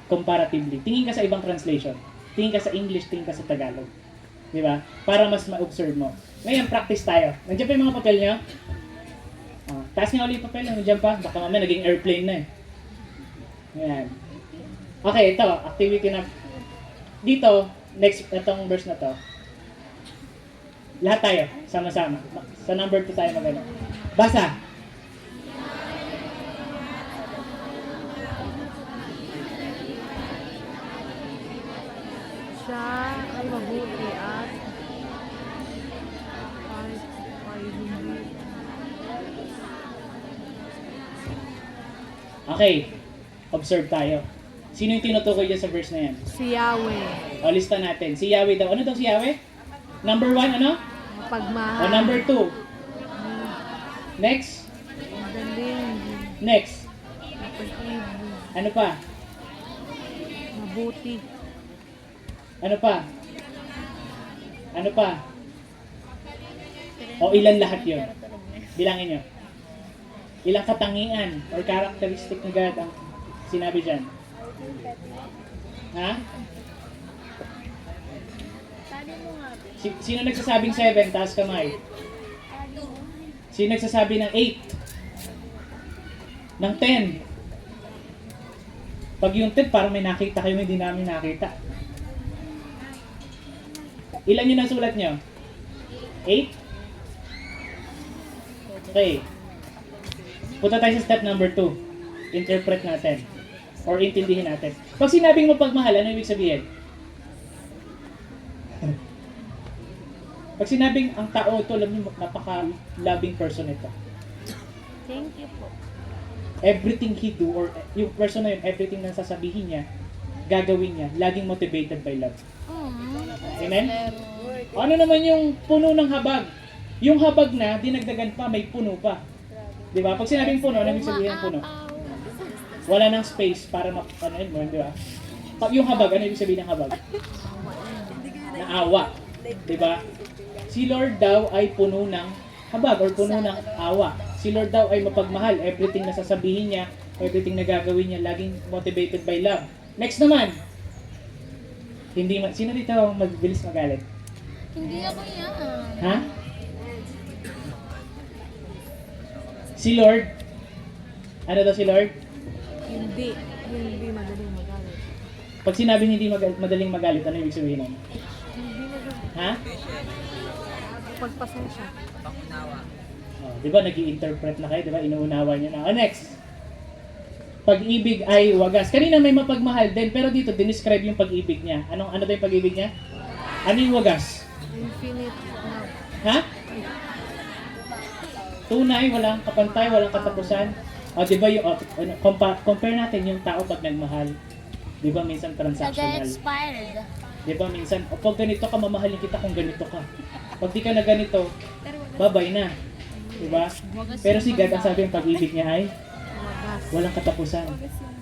Speaker 1: comparatively. Tingin ka sa ibang translation. Tingin ka sa English, tingin ka sa Tagalog. Di ba? Para mas ma-observe mo. Ngayon, practice tayo. Nandiyan pa yung mga papel nyo? Taas nga ulit yung papel. Nandiyan pa. Baka mamaya naging airplane na eh. Ayan. Okay, ito. Activity na. Dito, next, itong verse na to. Lahat tayo, sama-sama. Sa number 2 tayo magano. Basa!
Speaker 3: Siya ay mabuti at ay hindi.
Speaker 1: Okay, observe tayo. Sino yung tinutukoy dyan sa verse na yan?
Speaker 3: Si Yahweh,
Speaker 1: O, lista natin. Si Yahweh daw. Ano daw si Yahweh? Number 1, ano?
Speaker 3: mapagmahal,
Speaker 1: O, number 2. Next.
Speaker 3: madaling,
Speaker 1: Next.
Speaker 3: mapag-ibig,
Speaker 1: Ano pa?
Speaker 3: mabuti,
Speaker 1: Ano pa? Ano pa? O, ilan lahat yun? Bilangin nyo. Ilang katangian or characteristic ng God ang sinabi dyan? Ha? Sino nagsasabing 7? Taas kamay. Sino nagsasabi ng 8? Ng 10? Pag yung 10, parang may nakita kayo, hindi namin nakita. Ilan yung nasulat nyo? 8? Okay. Punta tayo sa step number 2. Interpret natin. Or intindihin natin. Pag sinabing mapagmahal, ano ibig sabihin? Pag sinabing ang tao ito, alam niyo, napaka-loving person ito.
Speaker 2: Thank you po.
Speaker 1: Everything he do, or yung person na yun, everything na sasabihin niya, gagawin niya, laging motivated by love. Amen? Ano naman yung puno ng habag? Yung habag na, dinagdagan pa, may puno pa. Di ba? Pag sinabing puno, ano ibig sabihin ng puno? Wala nang space para ano yun mo, di ba? Pag yung habag, ano ibig sabihin ng habag? Naawa. Di ba? Si Lord daw ay puno ng habag or puno ng awa. Si Lord daw ay mapagmahal. Everything na sasabihin niya, everything na gagawin niya, laging motivated by love. Next naman. Sino dito ang mabilis magalit?
Speaker 2: Hindi ako yan.
Speaker 1: Ha? Si Lord? Ano daw si Lord?
Speaker 3: hindi madaling magalit.
Speaker 1: Pag sinabing hindi madaling magalit, ano ibig sabihin nun?
Speaker 3: Hindi madaling,
Speaker 1: Ha?
Speaker 3: pagpasensya.
Speaker 1: Oh, di ba nag-i-interpret na kayo, di ba? Inuunawa niyo na. Next. Pag-ibig ay wagas. Kanina may mapagmahal din, pero dito dinescribe yung pag-ibig niya. Ano daw yung pag-ibig niya? Ano yung wagas?
Speaker 3: Infinite love.
Speaker 1: Ha? Tunay, walang kapantay, walang katapusan. O, di ba yung, compare natin yung tao pag nagmahal. Di ba minsan transactional?
Speaker 2: Nag-expired.
Speaker 1: Di ba minsan, pag ganito ka, mamahalin kita kung ganito ka. Pag di ka na ganito, babay na. Di ba? Pero si God, ang sabi ng pag-ibig niya ay
Speaker 3: Wagas.
Speaker 1: walang katapusan.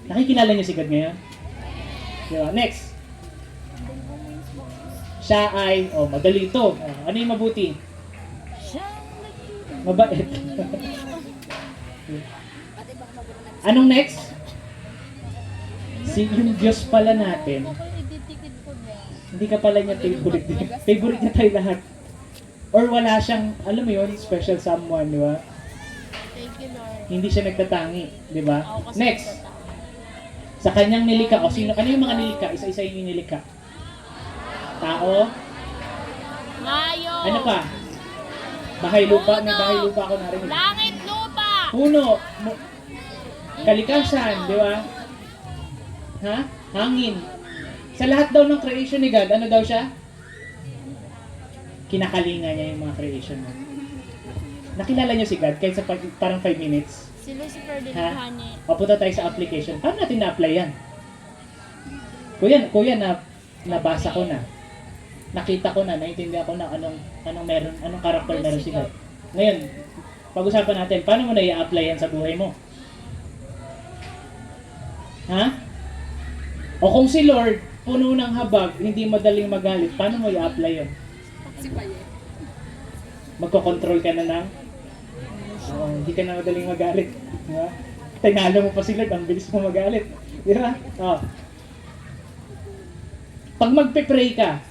Speaker 1: Nakikilala niyo si God ngayon? Di ba? Next. Siya ay, madali ito. Ano yung mabuti? Mabait. Anong next? Yung Diyos pala natin, hindi ka pala niya favorite. Favorite niya tayo lahat. Or wala siyang, alam mo yun, special someone, di ba?
Speaker 2: Thank you, Lord.
Speaker 1: Hindi siya nagtatangi, di ba? Next. Sa kanyang nilikha, o sino, ano yung mga nilikha? Isa-isa yung nilikha. Tao,
Speaker 2: Ngayon.
Speaker 1: ano pa? Bahay lupa, may bahay lupa ako narinig.
Speaker 2: Langit, lupa.
Speaker 1: Puno, kalikasan, di ba? Ha? Hangin. Sa lahat daw ng creation ni God, ano daw siya? Kinakalinga niya yung mga creation mo. Nakilala niyo si God kahit sa parang 5 minutes?
Speaker 2: Si Lucifer din
Speaker 1: Ha?
Speaker 2: honey.
Speaker 1: Papunta tayo sa application. Paano natin na-apply yan? Kuya, nabasa ko na. Nakita ko na, naintindihan ko na anong karakter meron si God. Ngayon, pag-usapan natin, paano mo na i-apply yan sa buhay mo? Ha? O kung si Lord, puno ng habag, hindi madaling magalit, paano mo i-apply yun? Magkocontrol ka na ng hindi ka na madaling magalit. Di ba? Tinalo mo pa si Lord, ang bilis mo magalit. Di ba? Pag magpe-pray ka,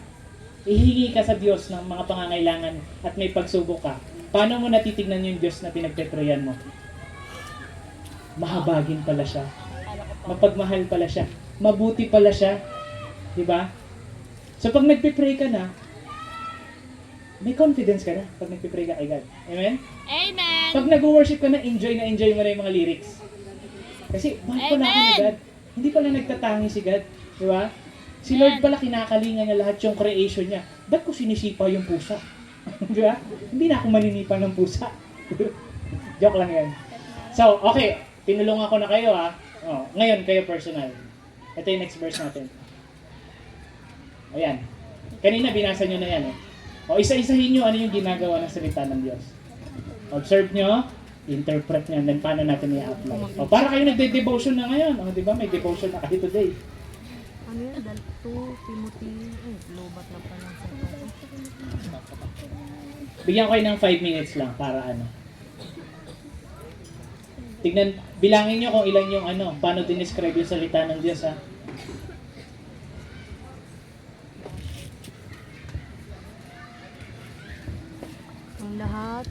Speaker 1: ihingi ka sa Diyos ng mga pangangailangan at may pagsubok ka, paano mo natitignan yung Diyos na pinagpe-prayan mo? Mahabagin pala siya. Mapagmahal pala siya. Mabuti pala siya. Di ba? So pag nagpipray ka na, may confidence ka na pag nagpipray ka kay God. Amen?
Speaker 2: Amen!
Speaker 1: Pag nag-worship ka na enjoy mo na yung mga lyrics. Kasi, mahal pala ako ni
Speaker 2: Amen!
Speaker 1: God. Hindi pala nagtatangi si God. Di ba? Si Lord pala kinakalinga niya lahat yung creation niya. Ba't ko sinisipa yung pusa? Di ba? Hindi na ako maninipa ng pusa. Joke lang yan. So, okay. Tinulungan ko na kayo ha. Oh, ngayon, kayo personal. Ito yung next verse natin. Ayan. Kanina binasa nyo na yan eh. O isa-isahin nyo ano yung ginagawa ng salita ng Diyos. Observe nyo, interpret nyo, then paano natin i-apply. O para kayo nagde-devotion na ngayon. O di ba may devotion na kayo today.
Speaker 3: Ano yan? 2 Timothy. Ay, lobat na pa lang sa
Speaker 1: Bigyan ko kayo ng 5 minutes lang para ano. Tignan, bilangin nyo kung ilan yung ano, paano dinescribe yung salita ng Diyos ha.
Speaker 3: ang lahat.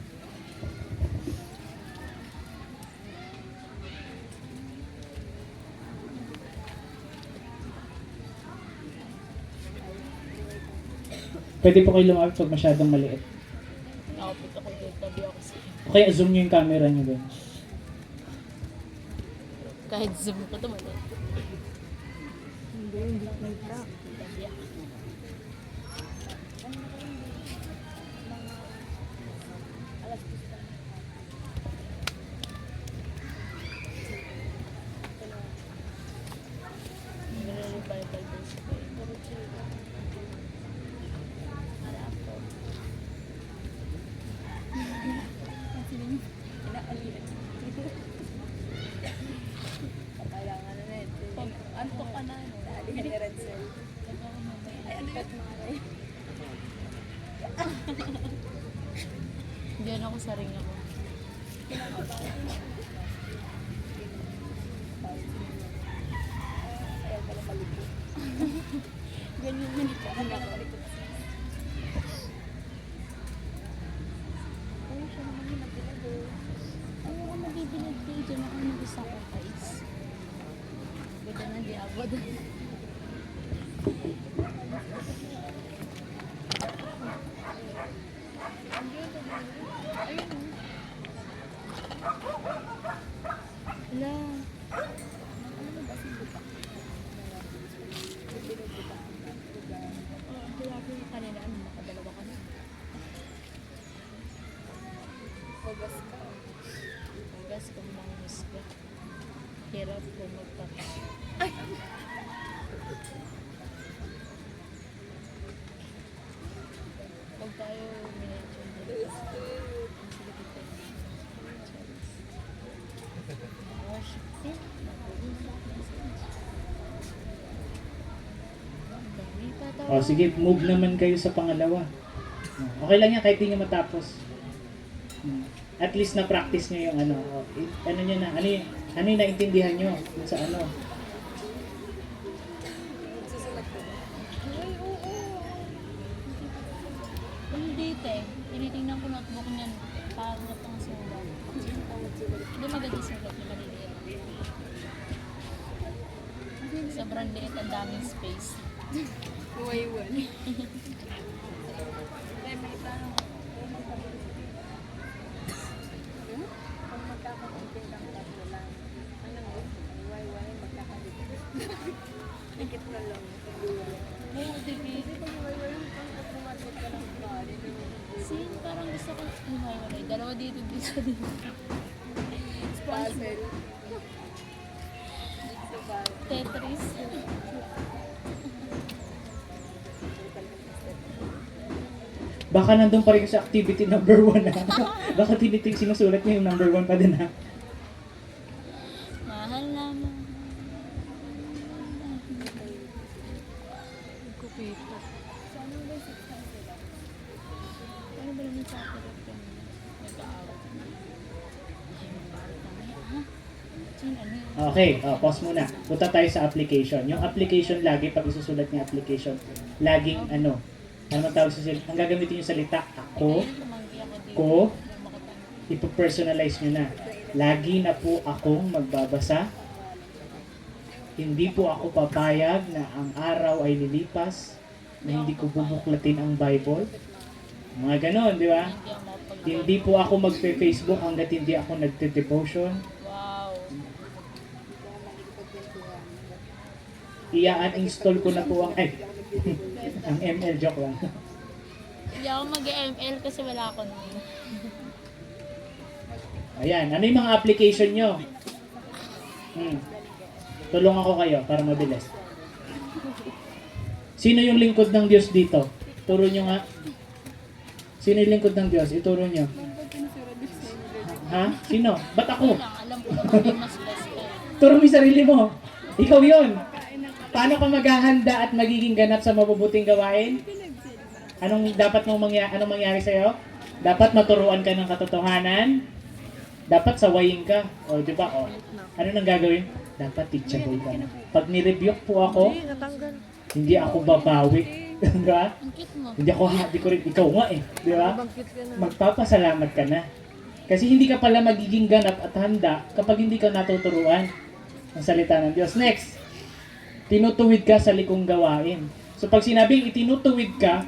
Speaker 1: Pwede po kayo lumapit pag masyadong maliit.
Speaker 2: Nakapit ako dito, tabi ako sa...
Speaker 1: O kaya zoom nyo yung camera nyo doon.
Speaker 2: Kahit zoom ko ito, mali.
Speaker 3: Hindi kita.
Speaker 2: Tabi ako. Bible verse ko eh.
Speaker 6: Kailangan na ito. Antok ka na. Dali ka ni Red Cell. Ay, ano yun?
Speaker 2: Diyan ako sa ring ako.
Speaker 6: Ayaw pala palikot. Ganyan yun. Ano ka palikot? Ay, siya naman yung nagbilago.
Speaker 2: Ayaw ko nabibilag kayo. Diyan ako nag-isa ko guys. Ganda na di abot. Wala. Kaya ko yung kanina, ano, nakadalawa ka na.
Speaker 6: Hugas ka.
Speaker 2: Hugas kung mangus ka. Hirap kung magpapay. Huwag tayo minention dito. Worship team. Dami pa daw.
Speaker 1: O sige, move naman kayo sa pangalawa. Okay lang yan kahit di nyo matapos. At least na-practice nyo yung ano. Ano nyo na, ano yung naintindihan nyo dun sa ano.
Speaker 2: Ay, oo. Hindi, te. Tinitingnan ko notebook niyan. Parang pang sulat. Hindi maganda sulat niya maliliit. Sobrang liit, ang daming space.
Speaker 6: Huway-wan. Ay, may tanong. Kung magkakapagpil ang tatlo lang, anong huway-wan, magkakadikit. Dikit na lang.
Speaker 2: Oo, dikit. Sin, parang gusto ko hiwalay. Dalawa dito, dito, dito.
Speaker 6: Puzzle.
Speaker 2: Tetris.
Speaker 1: Baka nandun pa rin sa activity number 1 ha. Baka sinusulat nyo yung number 1 pa din ha.
Speaker 2: Mahal naman.
Speaker 3: Kupito.
Speaker 2: Ano ba naman sa akin? Nag-aawat. Sin, ano yun?
Speaker 1: Okay, pause muna. Punta tayo sa application. Yung application lagi, pag isusulat niya application, laging ano tawag sa salita? Ang gagamitin yung salita, ako,
Speaker 2: Ayun, tumanggi ako dito.
Speaker 1: ko,
Speaker 2: Nung makatanong.
Speaker 1: ipo-personalize nyo na. Lagi na po akong magbabasa. Hindi po ako papayag na ang araw ay lilipas na hindi ko bubuklatin ang Bible. Mga ganon, di ba?
Speaker 2: Hindi ako makapag-
Speaker 1: Hindi po ako magpe-Facebook hanggat hindi ako nagte-devotion.
Speaker 2: Wow.
Speaker 1: Ia-uninstall ko na po ang, ang ML, joke lang.
Speaker 2: Hindi ako mag-ML kasi wala ako nun.
Speaker 1: Ayan, ano yung mga application nyo? Tulong ako kayo para mabilis. Sino yung lingkod ng Diyos dito? Turo nyo nga. Sino yung lingkod ng Diyos? Ituro nyo. Ha? Sino? Ba't ako?
Speaker 2: Lang, alam ko kung mas best ko.
Speaker 1: Turo mo yung sarili mo. Ikaw yun. Paano ka maghahanda at magiging ganap sa mabubuting gawain? Anong dapat mong anong mangyari sa'yo? Dapat maturuan ka ng katotohanan. Dapat sawayin ka. O, di ba? O, ano nang gagawin? Dapat teachable ka na. Pag nirebuke po ako,
Speaker 3: Hindi, natanggal.
Speaker 1: hindi ako babawi. Di ba?
Speaker 2: Ang cute mo.
Speaker 1: Hindi ako di ko rin, ikaw nga eh. Di ba?
Speaker 3: Bangkit ka na.
Speaker 1: Magpapasalamat ka na. Kasi hindi ka pala magiging ganap at handa kapag hindi ka natuturuan ang salita ng Diyos. Next, tinutuwid ka sa likong gawain. So pag sinabing itinutuwid ka,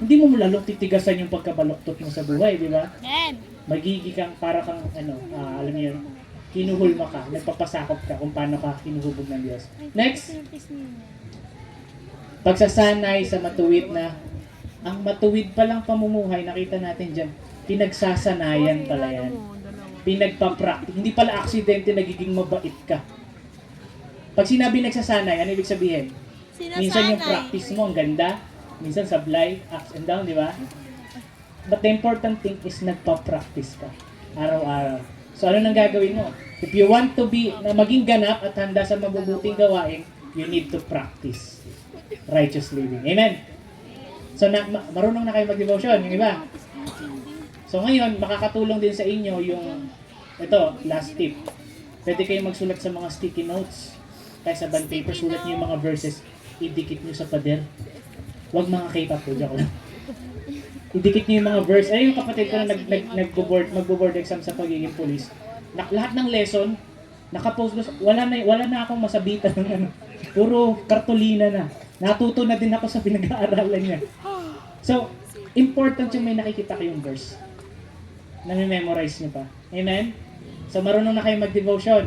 Speaker 1: hindi mo lalong titigasan yung pagkabaluktot mo sa buhay, di ba?
Speaker 2: Yan.
Speaker 1: Magiging kang para kang alam niyo yun, kinuhulma ka, nagpapasakop ka kung paano ka kinuhubog ng Diyos. Next, pagsasanay sa matuwid na, ang matuwid palang pamumuhay, nakita natin dyan, pinagsasanayan pala yan. Pinagpapractice. Hindi pala aksidente nagiging mabait ka. Pag sinabi nagsasanay, ano ibig sabihin? Minsan yung practice mo, ang ganda. Minsan sablay, ups and down, di ba? But the important thing is nagpa-practice ka. Araw-araw. So ano nang gagawin mo? If you want to be, na maging ganap at handa sa mabubuting gawain, you need to practice righteous living. Amen? So marunong na kayo mag-devotion, yung iba. So ngayon, makakatulong din sa inyo yung, ito, last tip. Pwede kayong magsulat sa mga sticky notes. Kaya sa bond paper, sulat niyo yung mga verses, idikit niyo sa pader. Huwag mga K-pop po, joke lang. Idikit niyo yung mga verse. Ay, yung kapatid ko na magbo-board exam sa pagiging police. Lahat ng lesson, nakapost doon, wala na akong masabitan ng ano. Puro kartolina na. Natuto na din ako sa pinag-aaralan niya. So, important yung may nakikita kayong verse. Na-memorize niyo pa. Amen? So, marunong na kayo mag-devotion.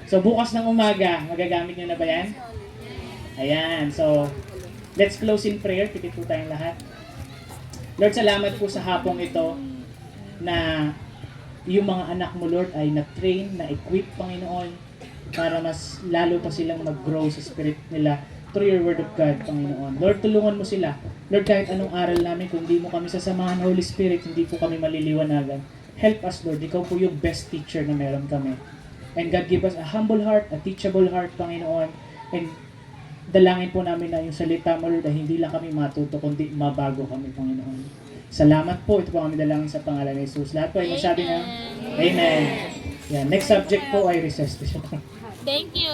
Speaker 1: So, bukas ng umaga, magagamit niyo na ba yan? Ayan. So, let's close in prayer. Pikit po tayong lahat. Lord, salamat po sa hapong ito na yung mga anak mo, Lord, ay na-train, na-equip, Panginoon, para mas lalo pa silang mag-grow sa spirit nila through your word of God, Panginoon. Lord, tulungan mo sila. Lord, kahit anong aral namin, kung di mo kami sasamahan, Holy Spirit, hindi po kami maliliwanagan. Help us, Lord. Ikaw po yung best teacher na meron kami. And God, give us a humble heart, a teachable heart, Panginoon. And dalangin po namin na yung salita mo, Lord, ay hindi lang kami matuto, kundi mabago kami, Panginoon. Salamat po. Ito po kami dalangin sa pangalan ni Jesus. Lahat po ay magsabi na, Amen. Yan. Next subject po ay recess.
Speaker 2: Thank you.